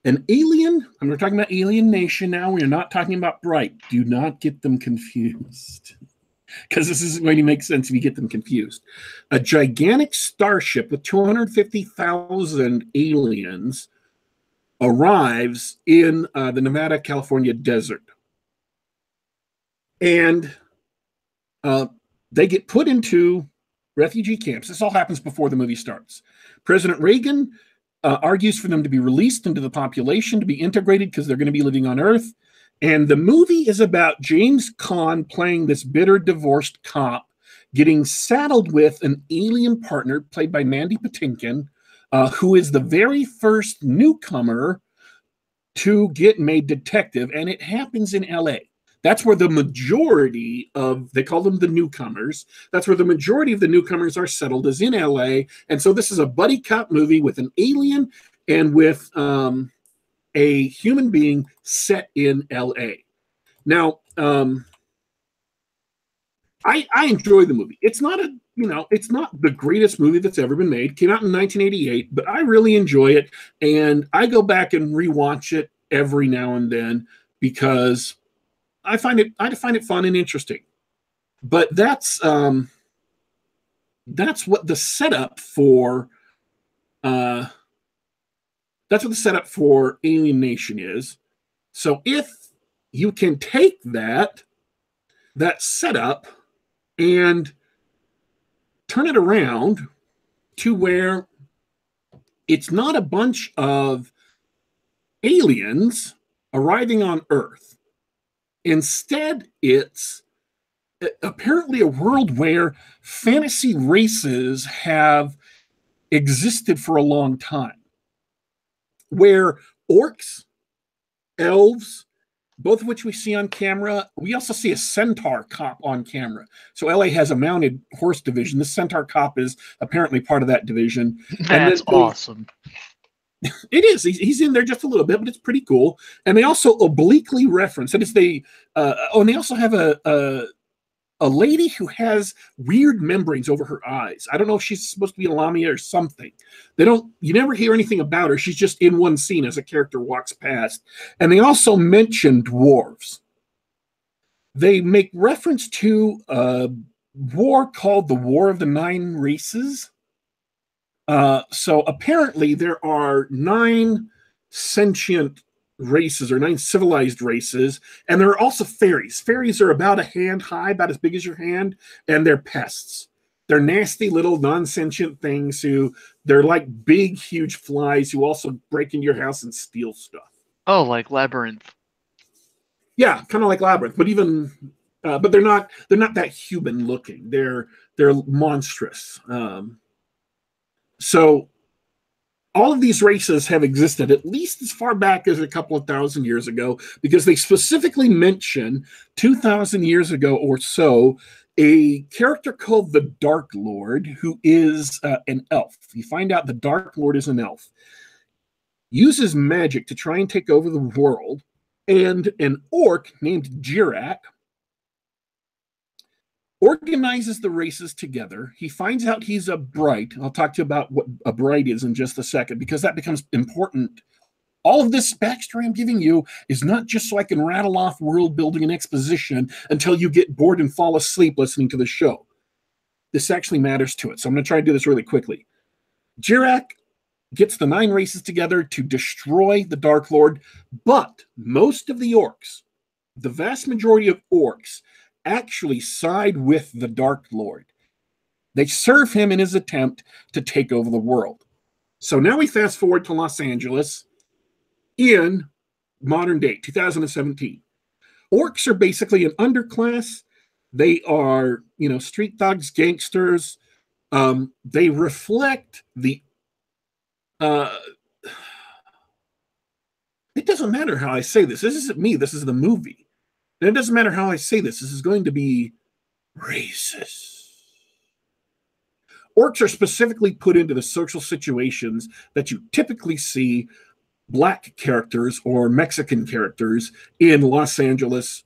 an alien, and we're talking about Alien Nation now, we're not talking about Bright. Do not get them confused. Because this isn't going to make sense if you get them confused. A gigantic starship with 250,000 aliens arrives in the Nevada, California desert. And they get put into refugee camps. This all happens before the movie starts. President Reagan argues for them to be released into the population, to be integrated because they're going to be living on Earth. And the movie is about James Caan playing this bitter divorced cop, getting saddled with an alien partner played by Mandy Patinkin, who is the very first newcomer to get made detective. And it happens in LA. That's where the majority of, they call them the newcomers. That's where the majority of the newcomers are settled, is in LA. And so this is a buddy cop movie with an alien and with a human being set in LA. Now, I enjoy the movie. It's not it's not the greatest movie that's ever been made. It came out in 1988, but I really enjoy it. And I go back and rewatch it every now and then because I find it fun and interesting. But that's what the setup for Alien Nation is. So if you can take that setup and turn it around to where it's not a bunch of aliens arriving on Earth. Instead, it's apparently a world where fantasy races have existed for a long time, where orcs, elves, both of which we see on camera. We also see a centaur cop on camera. So LA has a mounted horse division. This centaur cop is apparently part of that division. That's awesome. It is. He's in there just a little bit, but it's pretty cool. And they also obliquely reference, and and they also have a lady who has weird membranes over her eyes. I don't know if she's supposed to be a Lamia or something. You never hear anything about her. She's just in one scene as a character walks past. And they also mention dwarves. They make reference to a war called the War of the Nine Races. So apparently there are 9 sentient races or 9 civilized races, and there are also fairies. Fairies are about a hand high, about as big as your hand, and they're pests. They're nasty little non-sentient things they're like big, huge flies who also break into your house and steal stuff. Oh, like Labyrinth. Yeah, kind of like Labyrinth, but but they're not that human looking. They're monstrous. So all of these races have existed at least as far back as a couple of thousand years ago, because they specifically mention 2,000 years ago or so a character called the Dark Lord, who is an elf. You find out the Dark Lord is an elf, uses magic to try and take over the world, and an orc named Jirak organizes the races together. He finds out he's a Bright. I'll talk to you about what a Bright is in just a second, because that becomes important. All of this backstory I'm giving you is not just so I can rattle off world building and exposition until you get bored and fall asleep listening to the show. This actually matters to it. So I'm going to try to do this really quickly. Jirak gets the 9 races together to destroy the Dark Lord, but most of the orcs, the vast majority of orcs, actually side with the Dark Lord. They serve him in his attempt to take over the world. So now we fast forward to Los Angeles in modern day, 2017. Orcs are basically an underclass. They are, street thugs, gangsters. They reflect the it doesn't matter how I say this. This isn't me. This is the movie. And it doesn't matter how I say this. This is going to be racist. Orcs are specifically put into the social situations that you typically see Black characters or Mexican characters in Los Angeles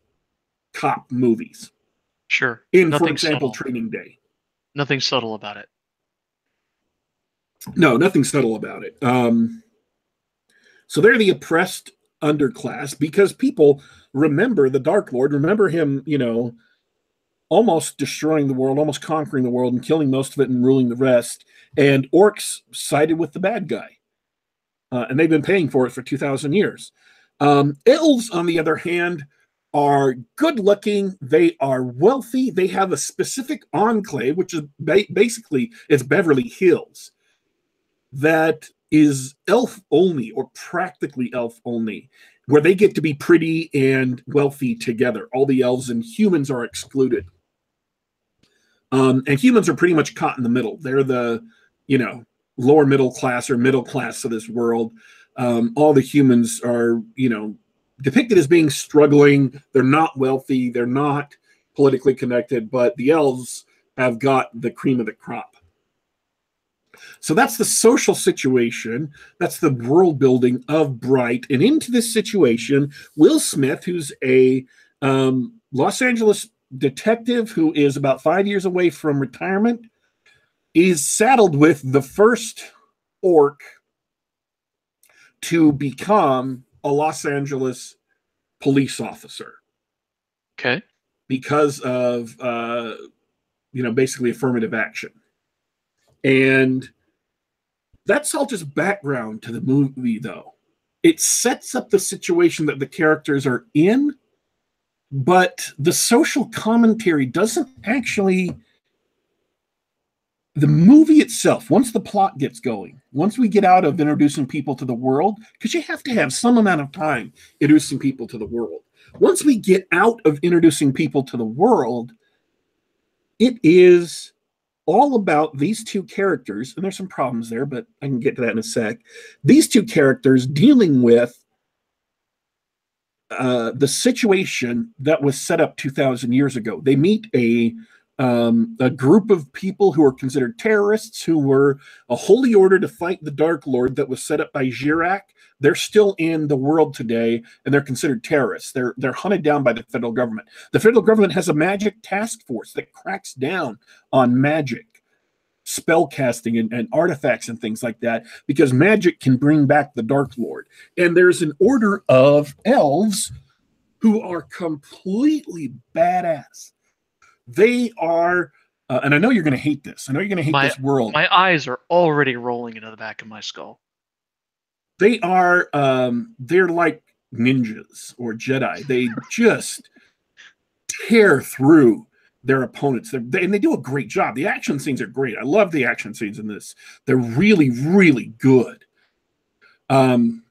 cop movies. Sure. In, for example, Training Day. Nothing subtle about it. No, nothing subtle about it. So they're the oppressed underclass because people remember the Dark Lord, remember him, almost destroying the world, almost conquering the world and killing most of it and ruling the rest. And orcs sided with the bad guy. And they've been paying for it for 2,000 years. Elves, on the other hand, are good looking. They are wealthy. They have a specific enclave, which is basically it's Beverly Hills, that is elf only or practically elf only, where they get to be pretty and wealthy together. All the elves and humans are excluded. And humans are pretty much caught in the middle. They're the, lower middle class or middle class of this world. All the humans are, depicted as being struggling. They're not wealthy. They're not politically connected, but the elves have got the cream of the crop. So that's the social situation. That's the world building of Bright. And into this situation, Will Smith, who's a Los Angeles detective who is about 5 years away from retirement, is saddled with the first orc to become a Los Angeles police officer. Okay. Because of, basically affirmative action. And that's all just background to the movie, though. It sets up the situation that the characters are in, but the social commentary doesn't actually... The movie itself, once the plot gets going, once we get out of introducing people to the world, because you have to have some amount of time introducing people to the world. Once we get out of introducing people to the world, it is all about these two characters, and there's some problems there, but I can get to that in a sec. These two characters dealing with the situation that was set up 2,000 years ago. They meet a group of people who are considered terrorists, who were a holy order to fight the Dark Lord that was set up by Girac. They're still in the world today, and they're considered terrorists. They're hunted down by the federal government. The federal government has a magic task force that cracks down on magic, spell casting, and artifacts and things like that, because magic can bring back the Dark Lord. And there's an order of elves who are completely badass. They are, and I know you're going to hate this. I know you're going to hate this world. My eyes are already rolling into the back of my skull. They are, they're like ninjas or Jedi. They just tear through their opponents. And they do a great job. The action scenes are great. I love the action scenes in this. They're really, really good. And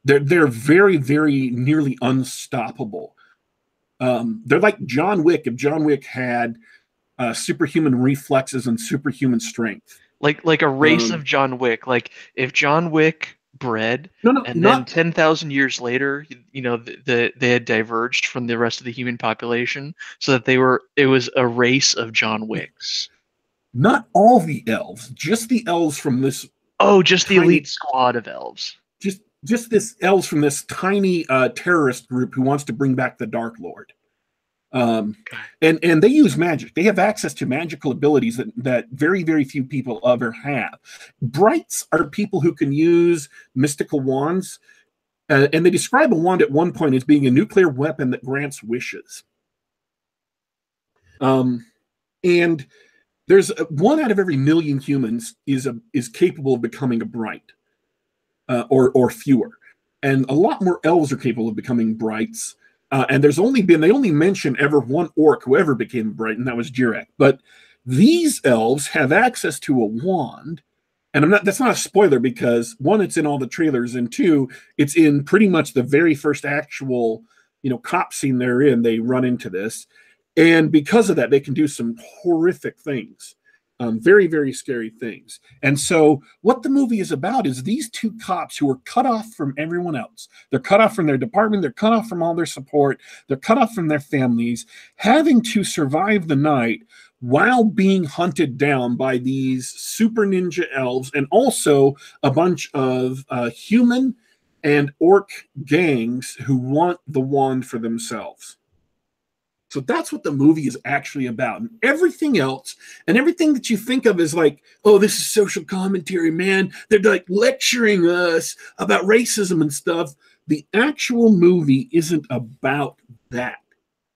they're very, very nearly unstoppable. They're like John Wick if John Wick had superhuman reflexes and superhuman strength. Like a race of John Wick. Like if John Wick bred, then 10,000 years later, they had diverged from the rest of the human population, so that it was a race of John Wicks. Not all the elves, just the elves from this. Oh, just the elite squad of elves. Just this elves from this tiny terrorist group who wants to bring back the Dark Lord. And they use magic. They have access to magical abilities that very, very few people ever have. Brights are people who can use mystical wands, and they describe a wand at one point as being a nuclear weapon that grants wishes. And There's one out of every million humans is capable of becoming a bright, or fewer, and a lot more elves are capable of becoming brights. And they only mention ever one orc who ever became bright, and that was Jirak. But these elves have access to a wand, and that's not a spoiler because one, it's in all the trailers, and two, it's in pretty much the very first actual, cop scene they're in. They run into this, and because of that, they can do some horrific things, very, very scary things. And so, what the movie is about is these two cops who are cut off from everyone else. They're cut off from their department, they're cut off from all their support, they're cut off from their families, having to survive the night while being hunted down by these super ninja elves and also a bunch of human and orc gangs who want the wand for themselves. So that's what the movie is actually about. And everything else, and everything that you think of is like, oh, this is social commentary, man. They're like lecturing us about racism and stuff. The actual movie isn't about that.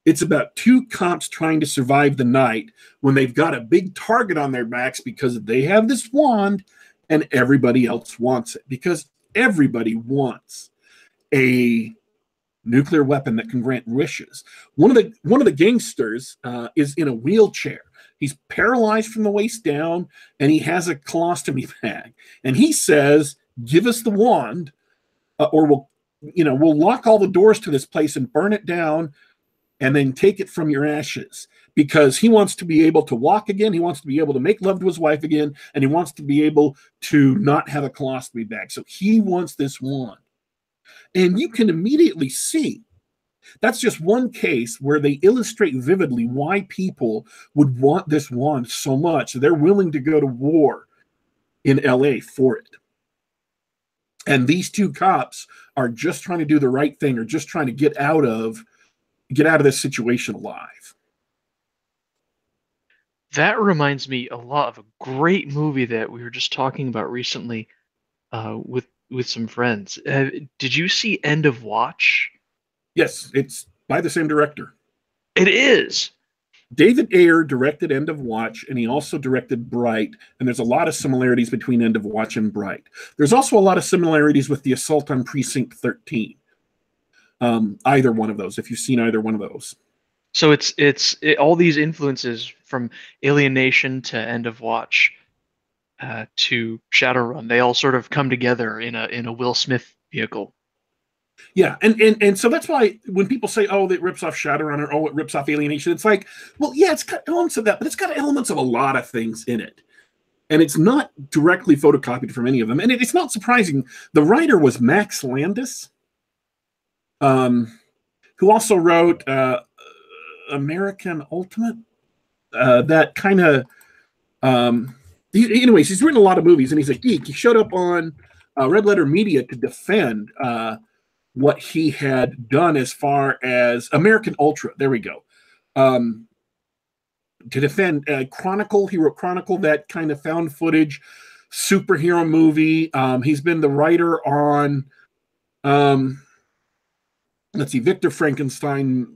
It's about two cops trying to survive the night when they've got a big target on their backs because they have this wand and everybody else wants it, because everybody wants a nuclear weapon that can grant wishes. One of the gangsters is in a wheelchair. He's paralyzed from the waist down, and he has a colostomy bag. And he says, "Give us the wand, or we'll lock all the doors to this place and burn it down, and then take it from your ashes." Because he wants to be able to walk again, he wants to be able to make love to his wife again, and he wants to be able to not have a colostomy bag. So he wants this wand. And you can immediately see that's just one case where they illustrate vividly why people would want this wand so much. They're willing to go to war in LA for it. And these two cops are just trying to do the right thing, or just trying to get out of this situation alive. That reminds me a lot of a great movie that we were just talking about recently, with some friends. Did you see End of Watch? Yes, it's by the same director. It is. David Ayer directed End of Watch, and he also directed Bright, and there's a lot of similarities between End of Watch and Bright. There's also a lot of similarities with The Assault on Precinct 13. Either one of those, if you've seen either one of those. So it's all these influences from Alien Nation to End of Watch, to Shadowrun. They all sort of come together in a Will Smith vehicle. Yeah, and so that's why when people say, "Oh, it rips off Shadowrun," or "Oh, it rips off Alien Nation," it's like, well, yeah, it's got elements of that, but it's got elements of a lot of things in it, and it's not directly photocopied from any of them. And it's not surprising. The writer was Max Landis, who also wrote American Ultimate. That kind of, anyways, he's written a lot of movies, and he's a geek. He showed up on Red Letter Media to defend what he had done as far as American Ultra. There we go. To defend Chronicle. He wrote Chronicle, that kind of found footage superhero movie. He's been the writer on, let's see, Victor Frankenstein,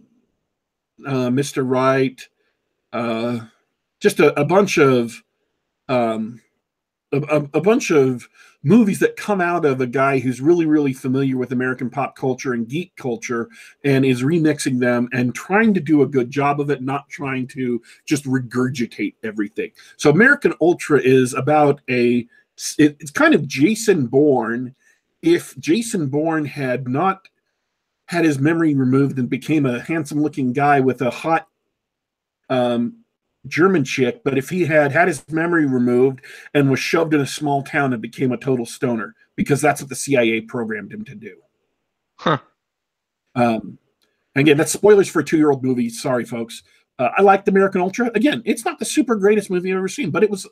Mr. Right, just a bunch of a bunch of movies that come out of a guy who's really, really familiar with American pop culture and geek culture, and is remixing them and trying to do a good job of it, not trying to just regurgitate everything. So American Ultra is about it's kind of Jason Bourne if Jason Bourne had not had his memory removed and became a handsome looking guy with a hot German chick, but if he had his memory removed and was shoved in a small town and became a total stoner, because that's what the CIA programmed him to do. Huh. Again, that's spoilers for a 2-year-old movie. Sorry, folks. I liked American Ultra. Again, it's not the super greatest movie I've ever seen, but it was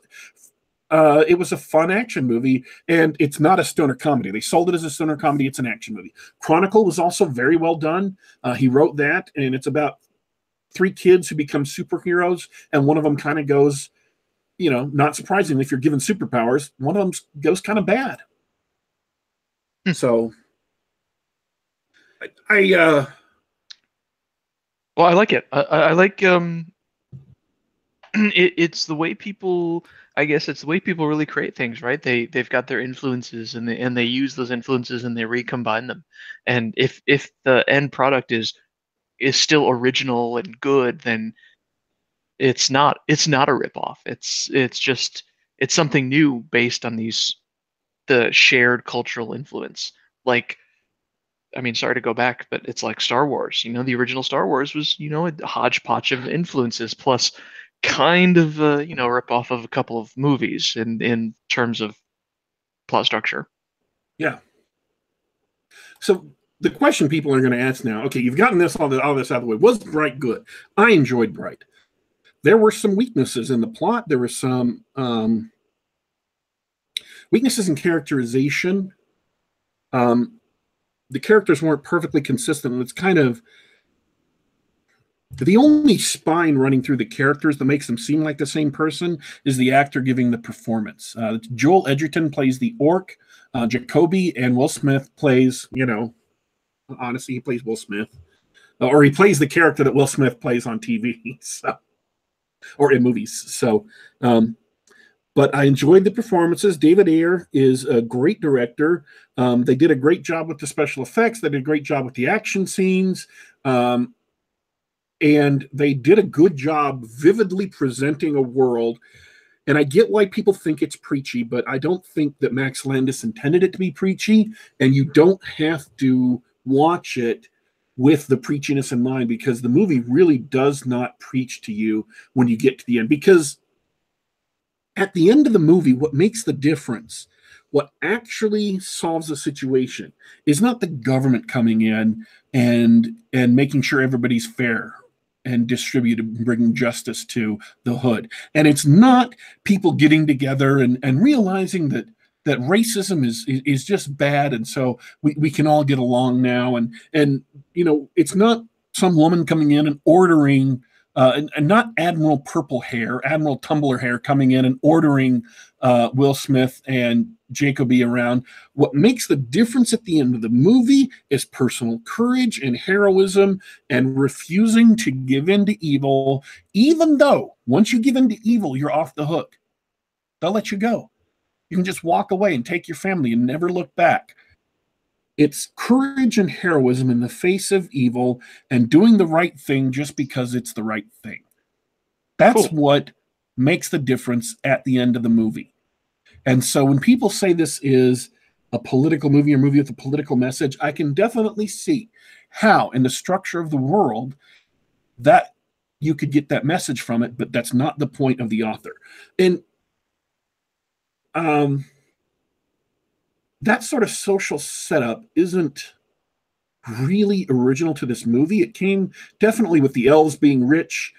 a fun action movie, and it's not a stoner comedy. They sold it as a stoner comedy. It's an action movie. Chronicle was also very well done. He wrote that, and it's about 3 kids who become superheroes, and one of them kind of goes, not surprisingly, if you're given superpowers, one of them goes kind of bad. So, well, I like it. I like it's the way people, I guess it's the way people really create things, right? They've got their influences and they use those influences and they recombine them. And if the end product is still original and good, then it's not a ripoff. It's just it's something new based on these the shared cultural influence. Like, I mean, sorry to go back, but it's like Star Wars. The original Star Wars was, a hodgepodge of influences plus kind of rip off of a couple of movies in terms of plot structure. Yeah. So the question people are going to ask now, okay, you've gotten all this out of the way. Was Bright good? I enjoyed Bright. There were some weaknesses in the plot. There were some weaknesses in characterization. The characters weren't perfectly consistent. And it's kind of the only spine running through the characters that makes them seem like the same person is the actor giving the performance. Joel Edgerton plays the orc. Jacoby, and Will Smith plays, honestly, he plays Will Smith. Or he plays the character that Will Smith plays on TV, or in movies. So, but I enjoyed the performances. David Ayer is a great director. They did a great job with the special effects. They did a great job with the action scenes. And they did a good job vividly presenting a world. And I get why people think it's preachy, but I don't think that Max Landis intended it to be preachy. And you don't have to watch it with the preachiness in mind, because the movie really does not preach to you when you get to the end. Because at the end of the movie, what makes the difference, what actually solves the situation, is not the government coming in and making sure everybody's fair and distributed, bringing justice to the hood. And it's not people getting together and realizing that racism is just bad, and so we can all get along now. And it's not some woman coming in and ordering and not Admiral Purple Hair, Admiral Tumbler Hair coming in and ordering Will Smith and Jacoby around. What makes the difference at the end of the movie is personal courage and heroism and refusing to give in to evil, even though once you give in to evil, you're off the hook. They'll let you go. You can just walk away and take your family and never look back. It's courage and heroism in the face of evil and doing the right thing just because it's the right thing. That's Cool. what makes the difference at the end of the movie. And so when people say this is a political movie or movie with a political message, I can definitely see how, in the structure of the world, that you could get that message from it, but that's not the point of the author. And that sort of social setup isn't really original to this movie. It came definitely with the elves being rich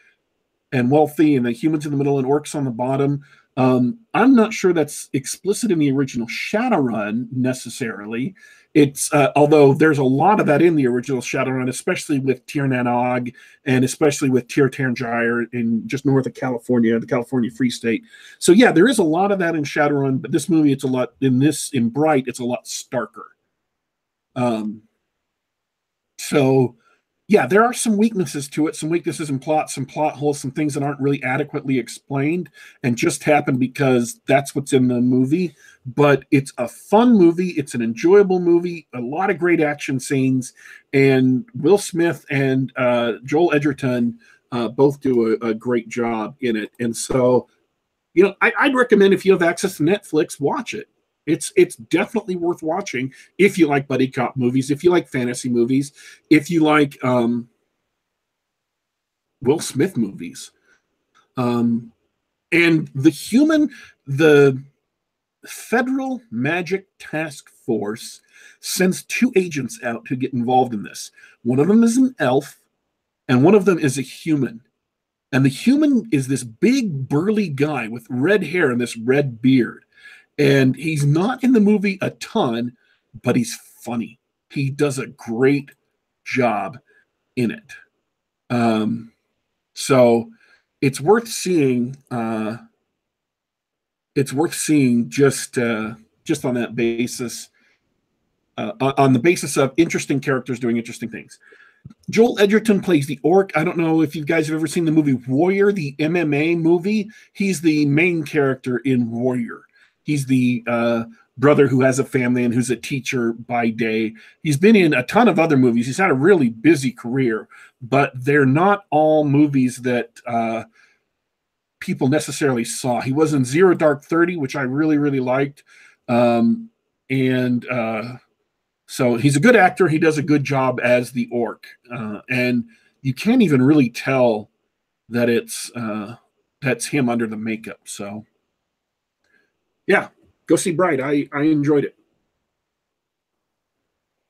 and wealthy and the humans in the middle and orcs on the bottom. I'm not sure that's explicit in the original Shadowrun necessarily. It's although there's a lot of that in the original Shadowrun, especially with Tir Nan Og and especially with Tir Tairngire in just north of California, the California Free State. So yeah, there is a lot of that in Shadowrun, but this movie, it's a lot in Bright, it's a lot starker. So yeah, there are some weaknesses to it, some weaknesses in plot, some plot holes, some things that aren't really adequately explained and just happen because that's what's in the movie. But it's a fun movie. It's an enjoyable movie, a lot of great action scenes, and Will Smith and Joel Edgerton both do a great job in it. And so, I'd recommend, if you have access to Netflix, watch it. It's definitely worth watching if you like buddy cop movies, if you like fantasy movies, if you like Will Smith movies. And the Federal Magic Task Force sends two agents out to get involved in this. One of them is an elf, and one of them is a human. And the human is this big burly guy with red hair and this red beard. And he's not in the movie a ton, but he's funny. He does a great job in it. So it's worth seeing. It's worth seeing just on that basis, on the basis of interesting characters doing interesting things. Joel Edgerton plays the orc. I don't know if you guys have ever seen the movie Warrior, the MMA movie. He's the main character in Warrior. He's the brother who has a family and who's a teacher by day. He's been in a ton of other movies. He's had a really busy career, but they're not all movies that people necessarily saw. He was in Zero Dark 30, which I really, really liked. And so he's a good actor. He does a good job as the orc. And you can't even really tell that that's him under the makeup. So yeah, go see Bright. I enjoyed it.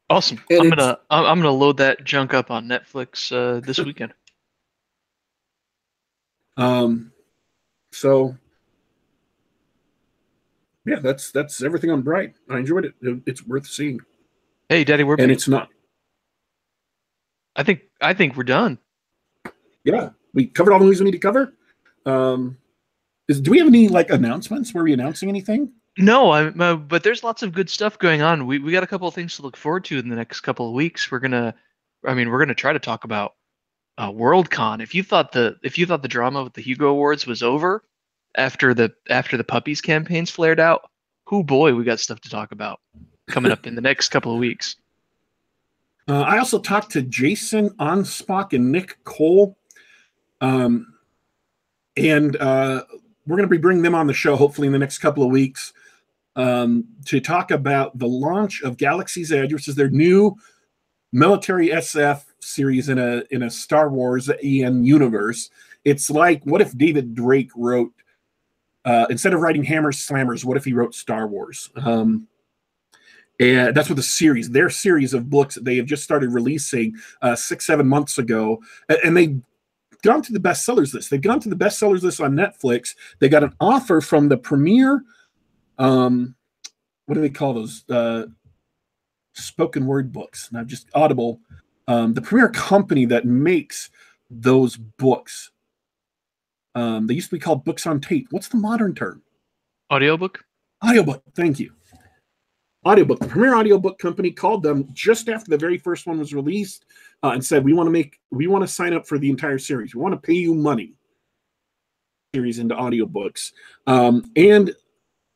Awesome. And I'm gonna load that junk up on Netflix this weekend. So yeah, that's everything on Bright. I enjoyed it. It's worth seeing. Hey, Daddy, And it's not. I think we're done. Yeah, we covered all the movies we need to cover. Do we have any like announcements? Were we announcing anything? No, but there's lots of good stuff going on. We got a couple of things to look forward to in the next couple of weeks. We're gonna try to talk about Worldcon. If you thought the drama with the Hugo Awards was over after the puppies campaigns flared out, oh boy, we got stuff to talk about coming up in the next couple of weeks. I also talked to Jason Onspock and Nick Cole, and we're going to be bringing them on the show hopefully in the next couple of weeks to talk about the launch of Galaxy's Edge, which is their new military SF series in a Star Wars EN universe. It's like, what if David Drake wrote, instead of writing Hammers Slammers, what if he wrote Star Wars? And that's what their series of books that they have just started releasing 6-7 months ago. And they've gone to the bestsellers list. They've gone to the bestsellers list on Netflix. They got an offer from the premier, what do they call those? Spoken word books, not just Audible. The premier company that makes those books. They used to be called books on tape. What's the modern term? Audiobook? Audiobook, thank you. Audiobook. The premier audiobook company called them just after the very first one was released and said, we want to sign up for the entire series. We want to pay you money. Series into audiobooks. And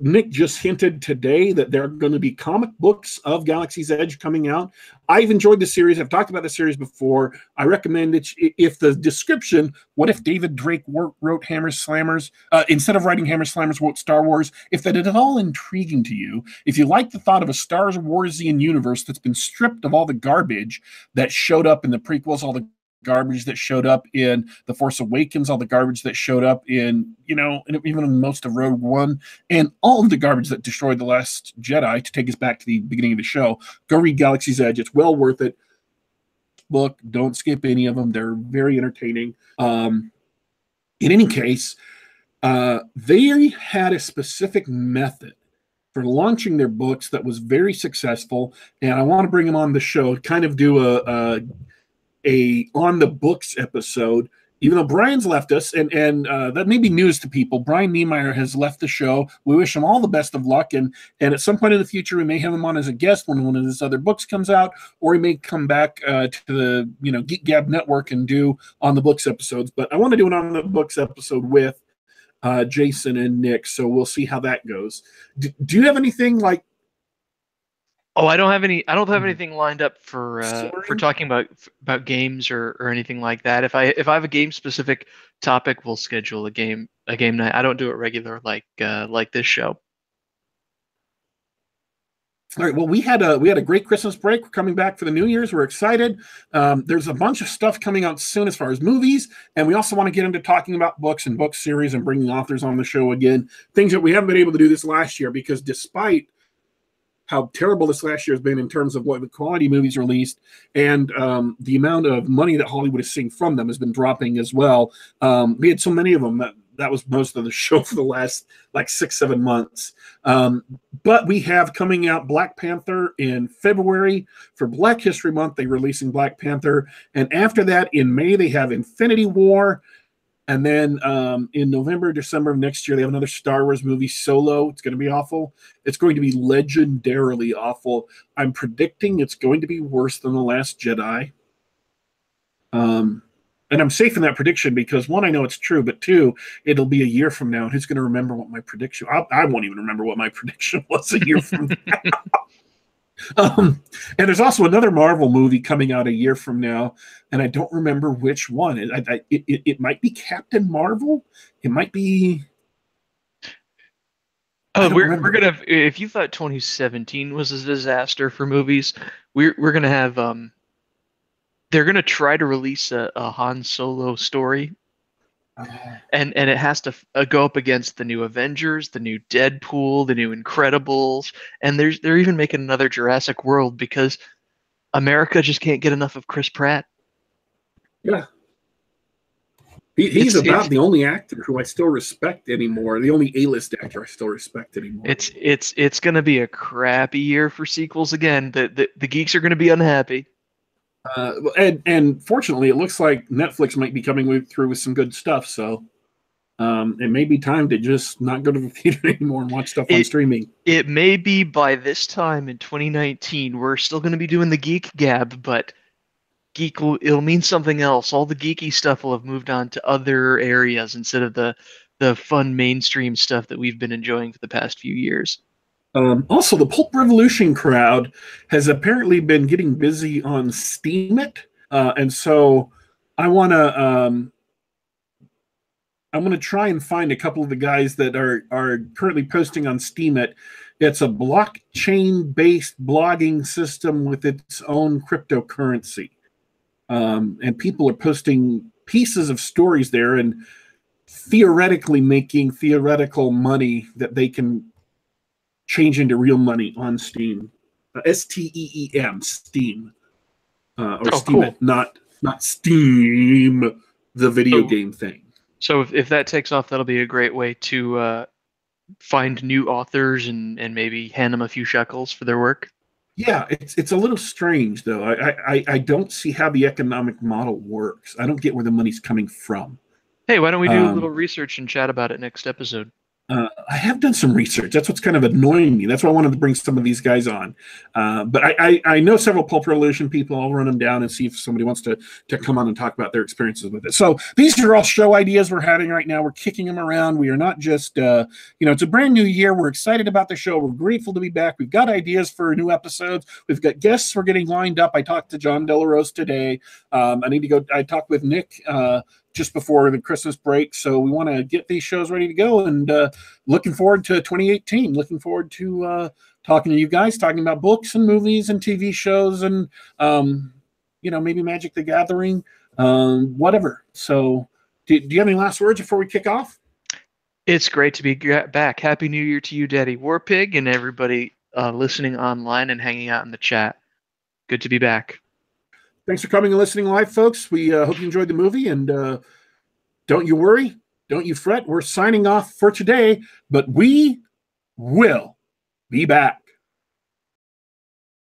Nick just hinted today that there are going to be comic books of Galaxy's Edge coming out. I've enjoyed the series. I've talked about the series before. I recommend it. If the description, what if David Drake wrote Hammers Slammers, instead of writing Hammers Slammers, wrote Star Wars, if that is at all intriguing to you, if you like the thought of a Star Warsian universe that's been stripped of all the garbage that showed up in the prequels, all the garbage that showed up in The Force Awakens, all the garbage that showed up in, even in most of Rogue One, and all of the garbage that destroyed The Last Jedi, to take us back to the beginning of the show, go read Galaxy's Edge. It's well worth it. Book, don't skip any of them. They're very entertaining. In any case, they had a specific method for launching their books that was very successful, and I want to bring them on the show, kind of do a on the books episode, even though Brian's left us, and that may be news to people. Brian Niemeyer has left the show. We wish him all the best of luck, and at some point in the future, we may have him on as a guest when one of his other books comes out, or he may come back to the Geek Gab network and do on the books episodes. But I want to do an on the books episode with Jason and Nick, so we'll see how that goes. Do you have anything like? Oh, I don't have anything lined up for talking about games or anything like that. If I have a game specific topic, we'll schedule a game night. I don't do it regular like this show. All right. Well, we had a great Christmas break. We're coming back for the New Year's. We're excited. There's a bunch of stuff coming out soon as far as movies, and we also want to get into talking about books and book series and bringing authors on the show again. Things that we haven't been able to do this last year because despite how terrible this last year has been in terms of what the quality movies released and the amount of money that Hollywood is seeing from them has been dropping as well. We had so many of them that was most of the show for the last 6-7 months. But we have coming out Black Panther in February. For Black History Month, they're releasing Black Panther. And after that, in May, they have Infinity War. And then in November, December of next year, they have another Star Wars movie, Solo. It's going to be awful. It's going to be legendarily awful. I'm predicting it's going to be worse than The Last Jedi. And I'm safe in that prediction because one, I know it's true, but two, it'll be a year from now, and who's going to remember what my prediction? I won't even remember what my prediction was a year from now. And there's also another Marvel movie coming out a year from now, and I don't remember which one. It might be Captain Marvel. It might be. Oh, we're gonna. If you thought 2017 was a disaster for movies, we're gonna have they're gonna try to release a Han Solo story, and it has to go up against the new Avengers, the new Deadpool, the new Incredibles, and they're even making another Jurassic World because America just can't get enough of Chris Pratt. Yeah. He's about the only actor who I still respect anymore. The only A-list actor I still respect anymore. It's going to be a crappy year for sequels again. The geeks are going to be unhappy. And fortunately, it looks like Netflix might be coming through with some good stuff. So it may be time to just not go to the theater anymore and watch stuff on streaming. It may be by this time in 2019, we're still going to be doing the Geek Gab, but it'll mean something else. All the geeky stuff will have moved on to other areas instead of the fun mainstream stuff that we've been enjoying for the past few years. Also, the Pulp Revolution crowd has apparently been getting busy on Steam it, and so I want to try and find a couple of the guys that are currently posting on Steam it. It's a blockchain-based blogging system with its own cryptocurrency. And people are posting pieces of stories there and theoretically making theoretical money that they can change into real money on Steam. STEEM, Steam. Or Steam, cool. not Steam, the video game thing. So if that takes off, that'll be a great way to find new authors and maybe hand them a few shekels for their work. Yeah, it's a little strange, though. I don't see how the economic model works. I don't get where the money's coming from. Hey, why don't we do a little research and chat about it next episode? I have done some research. That's what's kind of annoying me. That's why I wanted to bring some of these guys on. But I know several Pulp Revolution people. I'll run them down and see if somebody wants to come on and talk about their experiences with it. So these are all show ideas we're having right now. We're kicking them around. We are not just, it's a brand new year. We're excited about the show. We're grateful to be back. We've got ideas for new episodes. We've got guests we're getting lined up. I talked to John Delarose today. I talked with Nick just before the Christmas break. So we want to get these shows ready to go, and looking forward to 2018. Looking forward to talking to you guys, talking about books and movies and TV shows and, maybe Magic the Gathering, whatever. So do you have any last words before we kick off? It's great to be back. Happy New Year to you, Daddy Warpig, and everybody listening online and hanging out in the chat. Good to be back. Thanks for coming and listening live, folks. We hope you enjoyed the movie, and don't you worry, don't you fret. We're signing off for today, but we will be back.